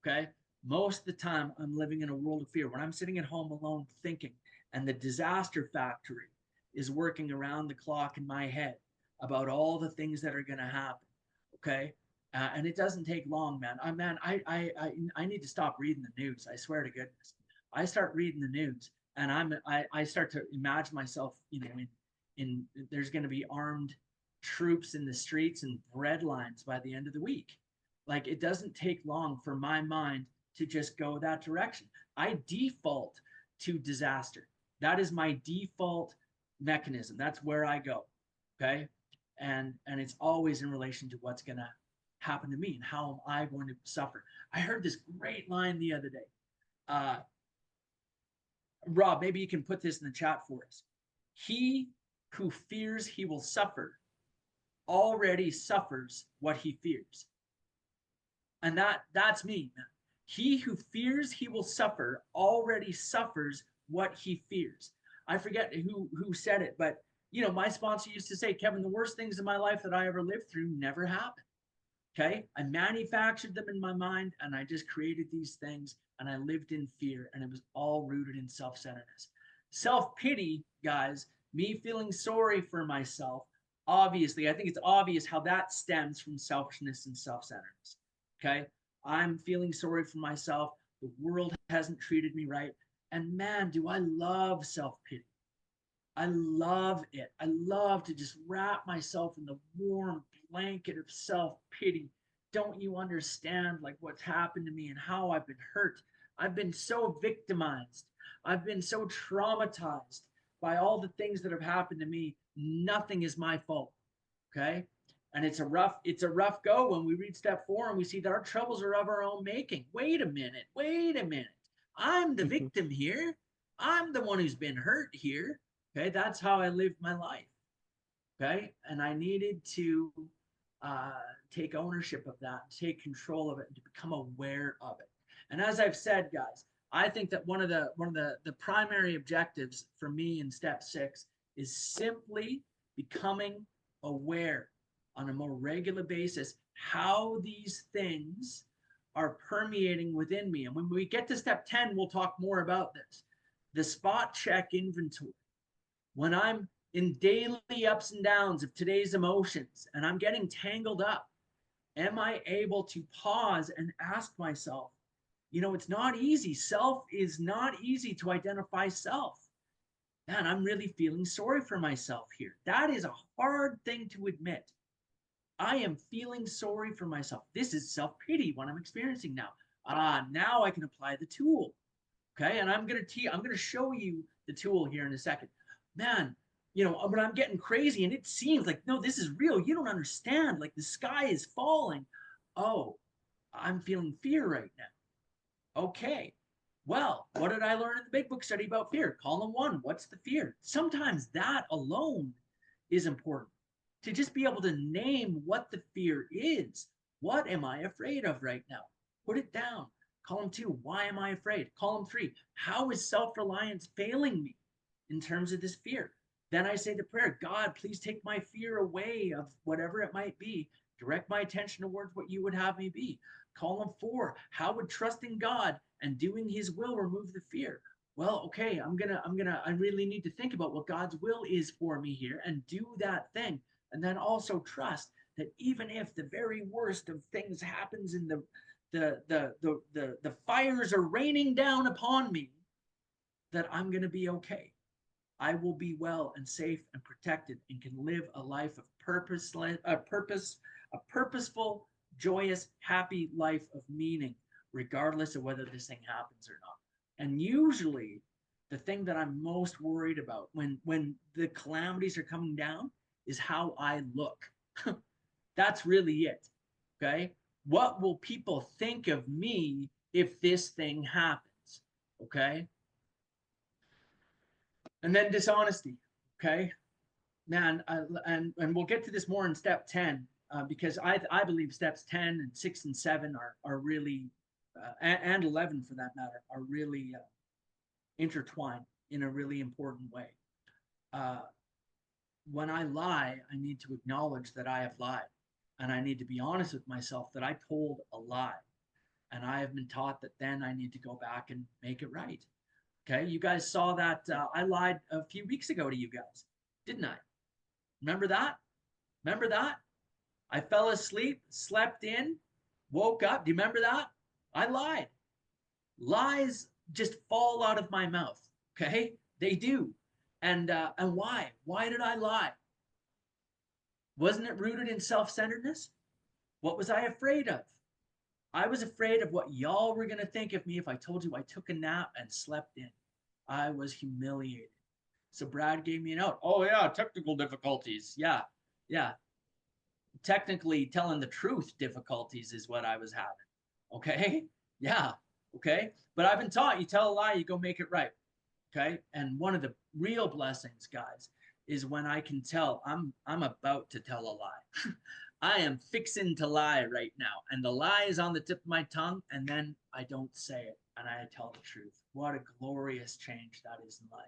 Okay. Most of the time I'm living in a world of fear. When I'm sitting at home alone thinking, and the disaster factory is working around the clock in my head about all the things that are going to happen. Okay. And it doesn't take long, man. I need to stop reading the news. I swear to goodness. I start reading the news, and I start to imagine myself, in there's going to be armed troops in the streets and bread lines by the end of the week. Like, it doesn't take long for my mind to just go that direction. I default to disaster. That is my default mechanism. That's where I go. Okay. And it's always in relation to what's going to happen to me and how am I going to suffer. I heard this great line the other day. Rob, maybe you can put this in the chat for us. He who fears he will suffer already suffers what he fears. And that's me. He who fears he will suffer already suffers what he fears. I forget who said it, but you know, my sponsor used to say, Kevin, the worst things in my life that I ever lived through never happened. Okay. I manufactured them in my mind and I just created these things and I lived in fear and it was all rooted in self-centeredness. Self-pity, guys, me feeling sorry for myself, obviously, I think it's obvious how that stems from selfishness and self-centeredness. Okay. I'm feeling sorry for myself. The world hasn't treated me right. And man, do I love self-pity. I love it. I love to just wrap myself in the warm blanket of self-pity. Don't you understand like what's happened to me and how I've been hurt? I've been so victimized. I've been so traumatized by all the things that have happened to me. Nothing is my fault. Okay. And it's a rough go when we read step 4 and we see that our troubles are of our own making. Wait a minute. I'm the victim here. I'm the one who's been hurt here. Okay, that's how I lived my life. Okay, and I needed to take ownership of that, take control of it, and to become aware of it. And as I've said, guys, I think that one of the primary objectives for me in step 6 is simply becoming aware on a more regular basis how these things are permeating within me. And when we get to step 10, we'll talk more about this. The spot check inventory. When I'm in daily ups and downs of today's emotions and I'm getting tangled up, am I able to pause and ask myself, you know, it's not easy. Self is not easy to identify self. Man, I'm really feeling sorry for myself here. That is a hard thing to admit. I am feeling sorry for myself. This is self-pity, what I'm experiencing now. Now I can apply the tool. Okay, and I'm gonna show you the tool here in a second. Man, you know, when I'm getting crazy and it seems like, no, this is real. You don't understand. Like the sky is falling. Oh, I'm feeling fear right now. Okay. Well, what did I learn in the big book study about fear? Column 1, what's the fear? Sometimes that alone is important. To just be able to name what the fear is. What am I afraid of right now? Put it down. Column 2, why am I afraid? Column 3, how is self-reliance failing me in terms of this fear? Then I say the prayer, God, please take my fear away of whatever it might be. Direct my attention towards what you would have me be. Column 4, how would trusting God and doing his will remove the fear? Well, okay, I really need to think about what God's will is for me here and do that thing. And then also trust that even if the very worst of things happens in the fires are raining down upon me, that I'm going to be okay. I will be well and safe and protected and can live a life of a purposeful, joyous, happy life of meaning, regardless of whether this thing happens or not. And usually the thing that I'm most worried about when the calamities are coming down is how I look. That's really it. Okay. What will people think of me if this thing happens? Okay. And then dishonesty. Okay. Man, and we'll get to this more in step 10 because I believe steps 10 and 6 and 7 are really, and 11 for that matter, are really intertwined in a really important way. When I lie, I need to acknowledge that I have lied. And I need to be honest with myself that I told a lie. And I have been taught that then I need to go back and make it right. Okay, you guys saw that I lied a few weeks ago to you guys, didn't I? Remember that? Remember that? I fell asleep, slept in, woke up. Do you remember that? I lied. Lies just fall out of my mouth. Okay, they do. And why? Why did I lie? Wasn't it rooted in self-centeredness? What was I afraid of? I was afraid of what y'all were going to think of me if I told you I took a nap and slept in. I was humiliated. So Brad gave me an out. Oh, yeah, technical difficulties. Yeah, yeah. Technically, telling the truth difficulties is what I was having. Okay? Yeah. Okay? But I've been taught you tell a lie, you go make it right. Okay? And one of the real blessings, guys, is when I can tell I'm about to tell a lie. I am fixing to lie right now, and the lie is on the tip of my tongue, and then I don't say it, and I tell the truth. What a glorious change that is in life,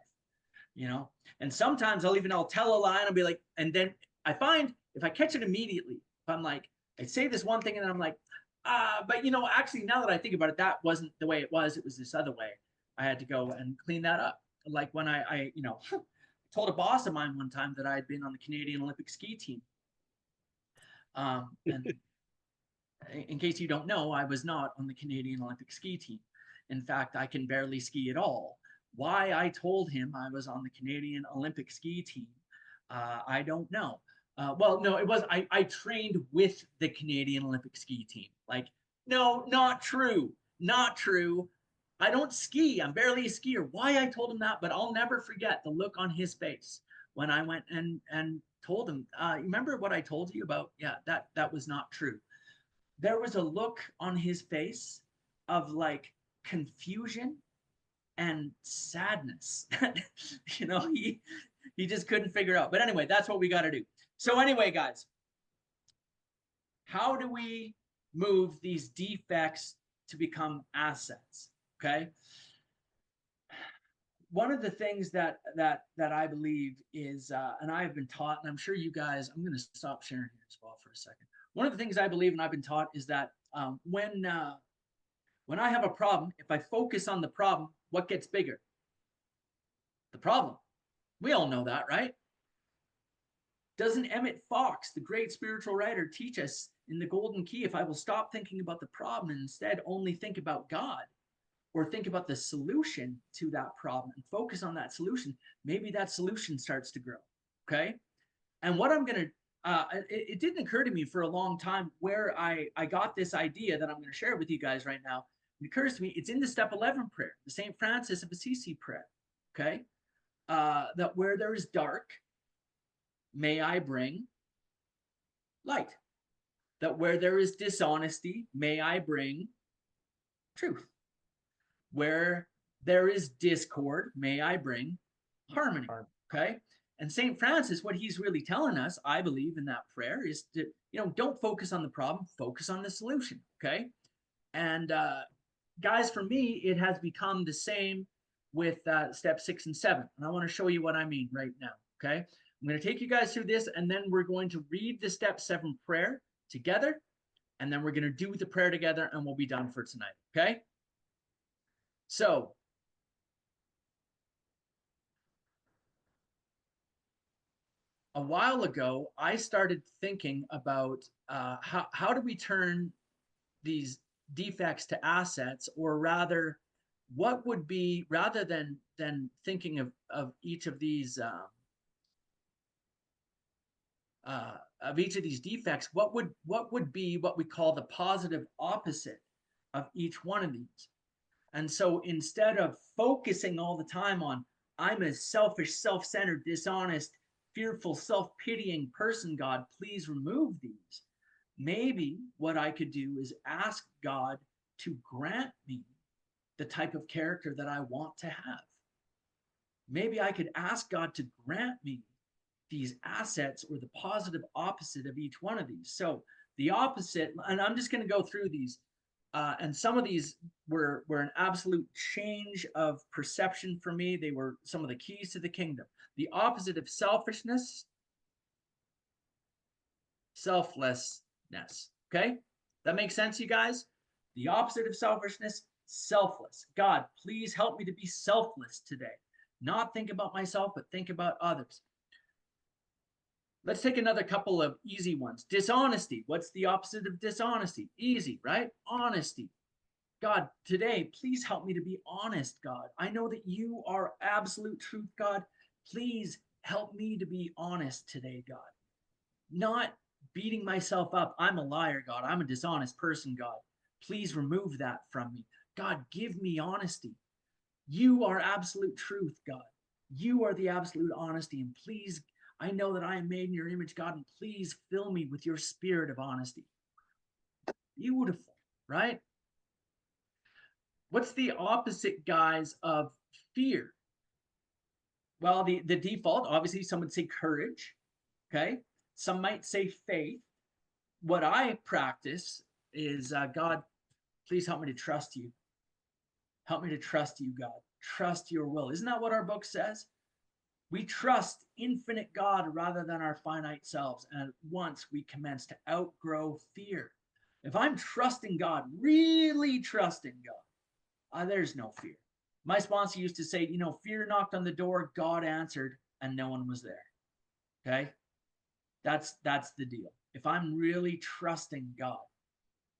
you know. And sometimes I'll tell a lie, and I'll be like, and then I find if I catch it immediately, if I'm like, I say this one thing, and then I'm like, but you know, actually, now that I think about it, that wasn't the way it was. It was this other way. I had to go and clean that up. Like when I you know, told a boss of mine one time that I had been on the Canadian Olympic ski team. And in case you don't know, I was not on the Canadian Olympic ski team. In fact, I can barely ski at all. Why I told him I was on the Canadian Olympic ski team, I don't know. Well, no, it was, I trained with the Canadian Olympic ski team. Like, no, not true. Not true. I don't ski. I'm barely a skier. Why I told him that, but I'll never forget the look on his face when I went and told him, remember what I told you about? Yeah, that was not true. There was a look on his face of like confusion and sadness. You know, he just couldn't figure out. But anyway, that's what we got to do. So anyway, guys, how do we move these defects to become assets? Okay. One of the things that I believe is, and I have been taught, and I'm sure you guys, I'm going to stop sharing here as well for a second. One of the things I believe and I've been taught is that when I have a problem, if I focus on the problem, what gets bigger? The problem. We all know that, right? Doesn't Emmett Fox, the great spiritual writer, teach us in the Golden Key, if I will stop thinking about the problem and instead only think about God, or think about the solution to that problem and focus on that solution, maybe that solution starts to grow. Okay. And what I'm going to, it didn't occur to me for a long time where I got this idea that I'm going to share with you guys right now. It occurs to me, it's in the step 11 prayer, the St. Francis of Assisi prayer. Okay. That where there is dark, may I bring light. That where there is dishonesty, may I bring truth. Where there is discord, may I bring harmony. Okay. And St. Francis, what he's really telling us, I believe, in that prayer is to, you know, don't focus on the problem, focus on the solution. Okay. And guys, for me, it has become the same with step 6 and 7. And I want to show you what I mean right now. Okay. I'm going to take you guys through this, and then we're going to read the step 7 prayer together. And then we're going to do the prayer together, and we'll be done for tonight. Okay. So, a while ago, I started thinking about how do we turn these defects to assets, or rather, what would be, rather than thinking of each of these defects, what would be what we call the positive opposite of each one of these? And so instead of focusing all the time on, I'm a selfish, self-centered, dishonest, fearful, self-pitying person, God, please remove these. Maybe what I could do is ask God to grant me the type of character that I want to have. Maybe I could ask God to grant me these assets, or the positive opposite of each one of these. So the opposite, and I'm just going to go through these. And some of these were an absolute change of perception for me. They were some of the keys to the kingdom. The opposite of selfishness, selflessness. Okay? That makes sense, you guys? The opposite of selfishness, selfless. God, please help me to be selfless today. Not think about myself, but think about others. Let's take another couple of easy ones. Dishonesty. What's the opposite of dishonesty? Easy, right? Honesty. God, today, please help me to be honest, God. I know that you are absolute truth, God. Please help me to be honest today, God. Not beating myself up. I'm a liar, God. I'm a dishonest person, God. Please remove that from me. God, give me honesty. You are absolute truth, God. You are the absolute honesty. And please, I know that I am made in your image, God, and please fill me with your spirit of honesty. Beautiful, right? What's the opposite, guys, of fear? Well, the default, obviously, some would say courage, okay? Some might say faith. What I practice is, God, please help me to trust you. Help me to trust you, God. Trust your will. Isn't that what our book says? We trust infinite God rather than our finite selves. And at once we commence to outgrow fear. If I'm trusting God, really trusting God, there's no fear. My sponsor used to say, you know, fear knocked on the door, God answered, and no one was there. Okay? That's the deal. If I'm really trusting God,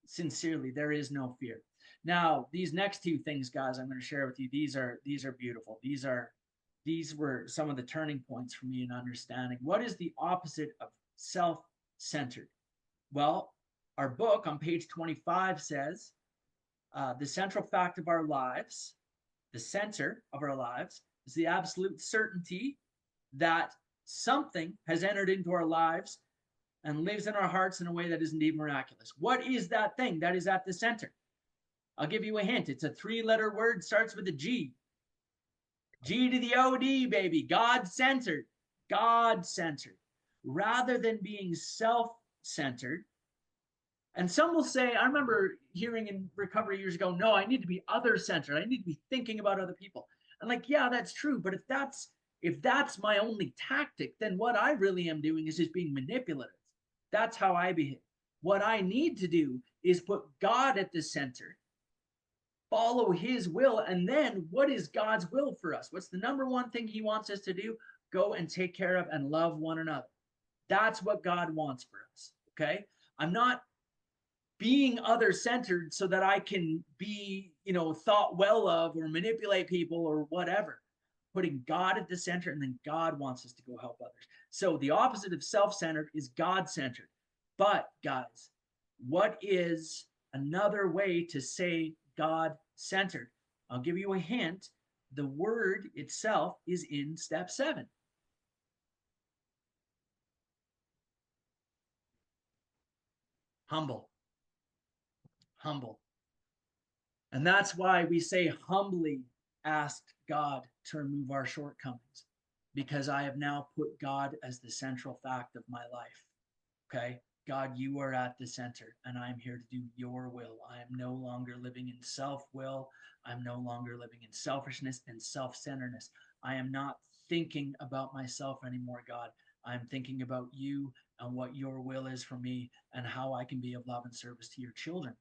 sincerely, there is no fear. Now, these next two things, guys, I'm going to share with you. These are beautiful. These were some of the turning points for me in understanding what is the opposite of self-centered. Well, our book on page 25 says, the central fact of our lives, the center of our lives, is the absolute certainty that something has entered into our lives and lives in our hearts in a way that is indeed miraculous. What is that thing that is at the center? I'll give you a hint. It's a 3-letter word, starts with a G. G to the O-D, baby. God-centered. God-centered. Rather than being self-centered. And some will say, I remember hearing in recovery years ago, no, I need to be other-centered. I need to be thinking about other people. I'm like, yeah, that's true. But if that's my only tactic, then what I really am doing is just being manipulative. That's how I behave. What I need to do is put God at the center, follow his will, and then what is God's will for us? What's the number one thing he wants us to do? Go and take care of and love one another. That's what God wants for us, okay? I'm not being other-centered so that I can be, you know, thought well of or manipulate people or whatever. Putting God at the center, and then God wants us to go help others. So the opposite of self-centered is God-centered. But guys, what is another way to say God-centered? I'll give you a hint. The word itself is in step 7. Humble. Humble. And that's why we say humbly asked God to remove our shortcomings, because I have now put God as the central fact of my life. Okay? God, you are at the center, and I'm here to do your will. I am no longer living in self-will. I'm no longer living in selfishness and self-centeredness. I am not thinking about myself anymore, God. I'm thinking about you and what your will is for me and how I can be of love and service to your children.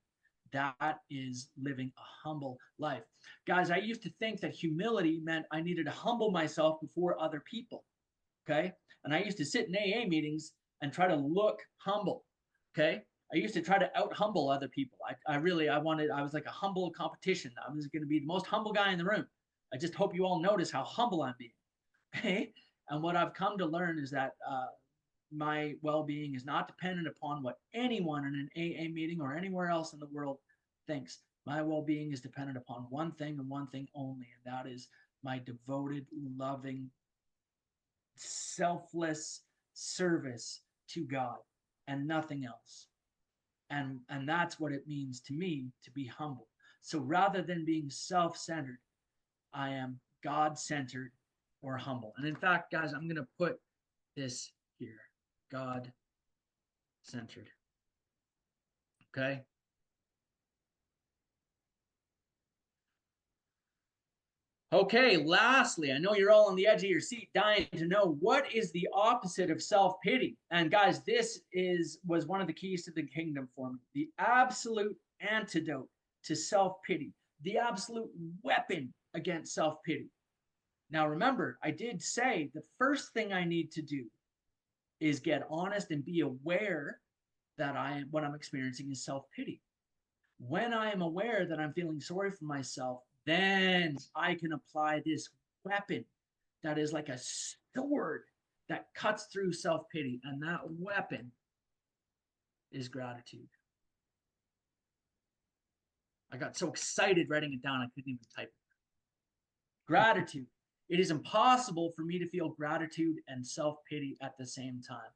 That is living a humble life. Guys, I used to think that humility meant I needed to humble myself before other people. Okay? And I used to sit in AA meetings and try to look humble. Okay? I used to try to out humble other people. I was like a humble competition. I was going to be the most humble guy in the room. I just hope you all notice how humble I'm being. Okay? And what I've come to learn is that my well-being is not dependent upon what anyone in an AA meeting or anywhere else in the world thinks. My well-being is dependent upon one thing and one thing only, and that is my devoted, loving, selfless service to God and nothing else. And that's what it means to me to be humble. So rather than being self-centered, I am God-centered or humble. And in fact, guys, I'm going to put this here. God-centered. Okay? Okay, lastly, I know you're all on the edge of your seat dying to know what is the opposite of self-pity. And guys, this was one of the keys to the kingdom for me. The absolute antidote to self-pity. The absolute weapon against self-pity. Now remember, I did say the first thing I need to do is get honest and be aware that what I'm experiencing is self-pity. When I am aware that I'm feeling sorry for myself, then I can apply this weapon that is like a sword that cuts through self-pity. And that weapon is gratitude. I got so excited writing it down, I couldn't even type it. Gratitude. It is impossible for me to feel gratitude and self-pity at the same time.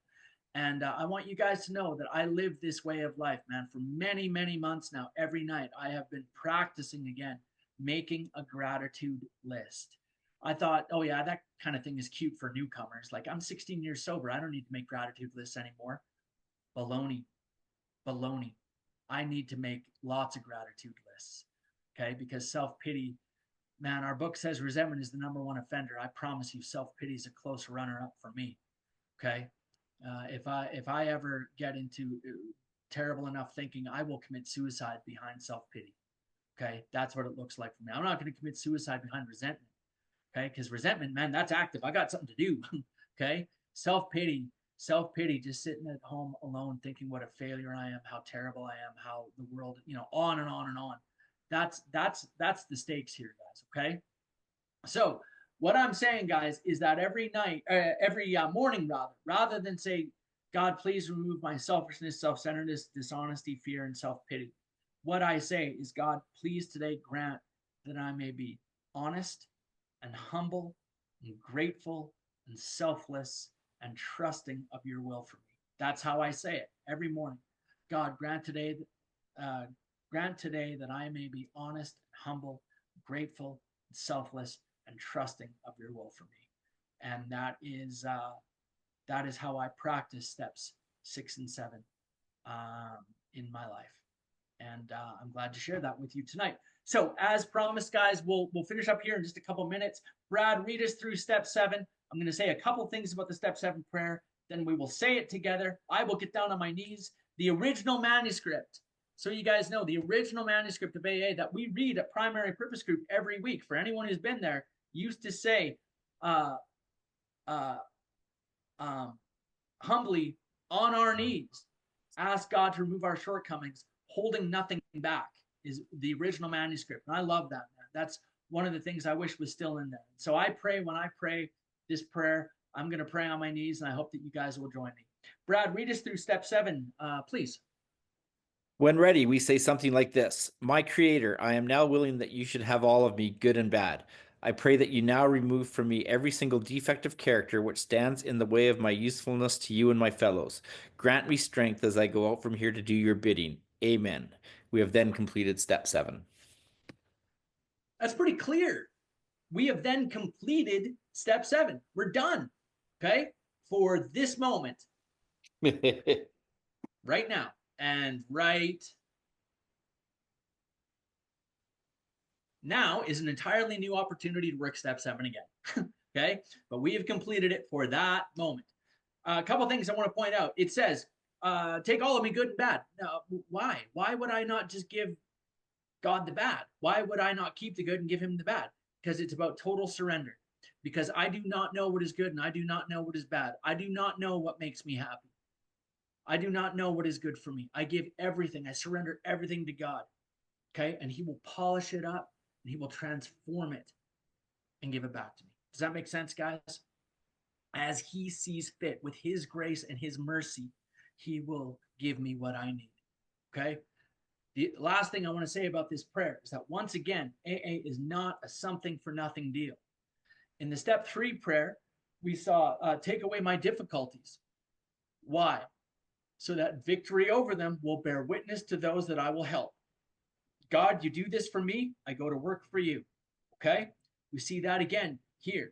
And I want you guys to know that I live this way of life, man. For many, many months now, every night, I have been practicing again, making a gratitude list. I thought, oh yeah, that kind of thing is cute for newcomers. Like, I'm 16 years sober. I don't need to make gratitude lists anymore. Baloney. Baloney. I need to make lots of gratitude lists. Okay. Because self-pity, man, our book says resentment is the #1 offender. I promise you, self-pity is a close runner-up for me. Okay. If I ever get into terrible enough thinking, I will commit suicide behind self-pity. Okay, that's what it looks like for me. I'm not going to commit suicide behind resentment. Okay, because resentment, man, that's active. I got something to do. Okay, self-pity, just sitting at home alone, thinking what a failure I am, how terrible I am, how the world, on and on and on. That's the stakes here, guys. Okay, so what I'm saying, guys, is that every night, every morning, rather than say, God, please remove my selfishness, self-centeredness, dishonesty, fear, and self-pity, what I say is, God, please today grant that I may be honest and humble and grateful and selfless and trusting of your will for me. That's how I say it every morning. God, grant today that I may be honest, humble, grateful, and selfless, and trusting of your will for me. And that is how I practice steps 6 and 7 in my life. And I'm glad to share that with you tonight. So as promised, guys, we'll finish up here in just a couple minutes. Brad, read us through step 7. I'm going to say a couple things about the step 7 prayer. Then we will say it together. I will get down on my knees. The original manuscript. So you guys know the original manuscript of AA that we read at Primary Purpose Group every week, for anyone who's been there, used to say humbly on our knees, ask God to remove our shortcomings, holding nothing back, is the original manuscript. And I love that, man. That's one of the things I wish was still in there. So I pray, when I pray this prayer, I'm going to pray on my knees, and I hope that you guys will join me. Brad, read us through step 7, please. When ready, we say something like this: My Creator, I am now willing that you should have all of me, good and bad. I pray that you now remove from me every single defective character which stands in the way of my usefulness to you and my fellows. Grant me strength as I go out from here to do your bidding. Amen. We have then completed step 7. That's pretty clear. We have then completed step 7. We're done. Okay? For this moment. Right now. And right now is an entirely new opportunity to work step 7 again. Okay? But we have completed it for that moment. A couple things I want to point out. It says, take all of me, good and bad. Now, why? Why would I not just give God the bad? Why would I not keep the good and give him the bad? Because it's about total surrender. Because I do not know what is good and I do not know what is bad. I do not know what makes me happy. I do not know what is good for me. I give everything. I surrender everything to God. Okay? And he will polish it up and he will transform it and give it back to me. Does that make sense, guys? As he sees fit, with his grace and his mercy, he will give me what I need. Okay? The last thing I want to say about this prayer is that, once again, AA is not a something for nothing deal. In the step 3 prayer, we saw, take away my difficulties. Why? So that victory over them will bear witness to those that I will help. God, you do this for me, I go to work for you. Okay? We see that again here.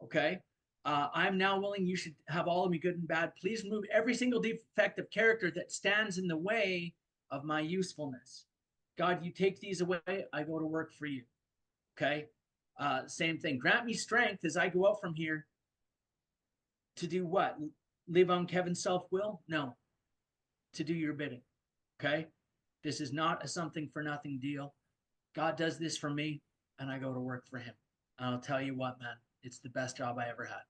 Okay? I'm now willing, you should have all of me, good and bad. Please remove every single defective character that stands in the way of my usefulness. God, you take these away, I go to work for you. Okay? Same thing. Grant me strength as I go out from here to do what? Live on Kevin's self-will? No. To do your bidding. Okay? This is not a something for nothing deal. God does this for me, and I go to work for him. And I'll tell you what, man, it's the best job I ever had.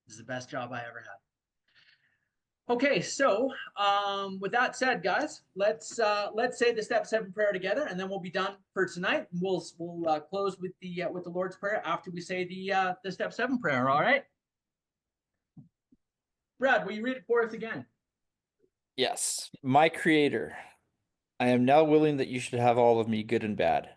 This is the best job I ever had. Okay, so with that said, guys, let's say the step 7 prayer together, and then we'll be done for tonight. We'll close with the Lord's Prayer after we say the step 7 prayer. All right, Brad, will you read it for us again? Yes. My Creator, I am now willing that you should have all of me, good and bad.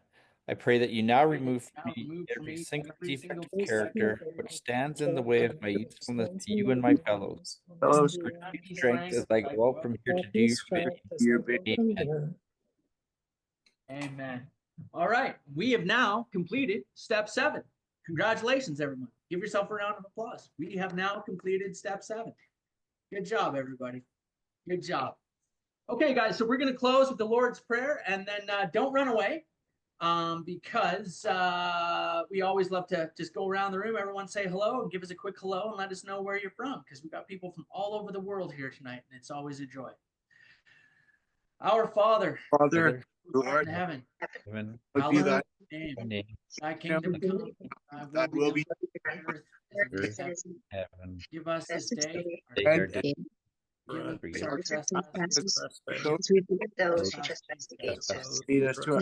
I pray that you now remove from me remove from every me single every defect single of defect character which stands in the way of my usefulness to you and my fellows. Fellows, Grant me strength as I go out from here to do your bidding. Amen. Amen. All right. We have now completed step 7. Congratulations, everyone. Give yourself a round of applause. We have now completed step 7. Good job, everybody. Good job. Okay, guys, so we're going to close with the Lord's Prayer, and then don't run away, because we always love to just go around the room. Everyone say hello and give us a quick hello and let us know where you're from, because we've got people from all over the world here tonight, and it's always a joy. Our Father, Father, who art in heaven, Amen. would be thy name. Name, Thy kingdom come, thy will be on earth as it is in heaven. heaven. Give us this day our Take daily our bread. day. Forgive us Forgive our us trespasses, so As we forgive those who trespasses trespass against us. lead us to our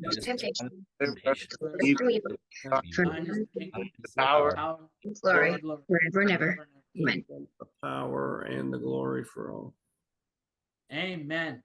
Into temptation, temptation. evil. for thine is the kingdom, The power the power, and glory, glory, forever and ever. Amen. The power and the glory for all. Amen.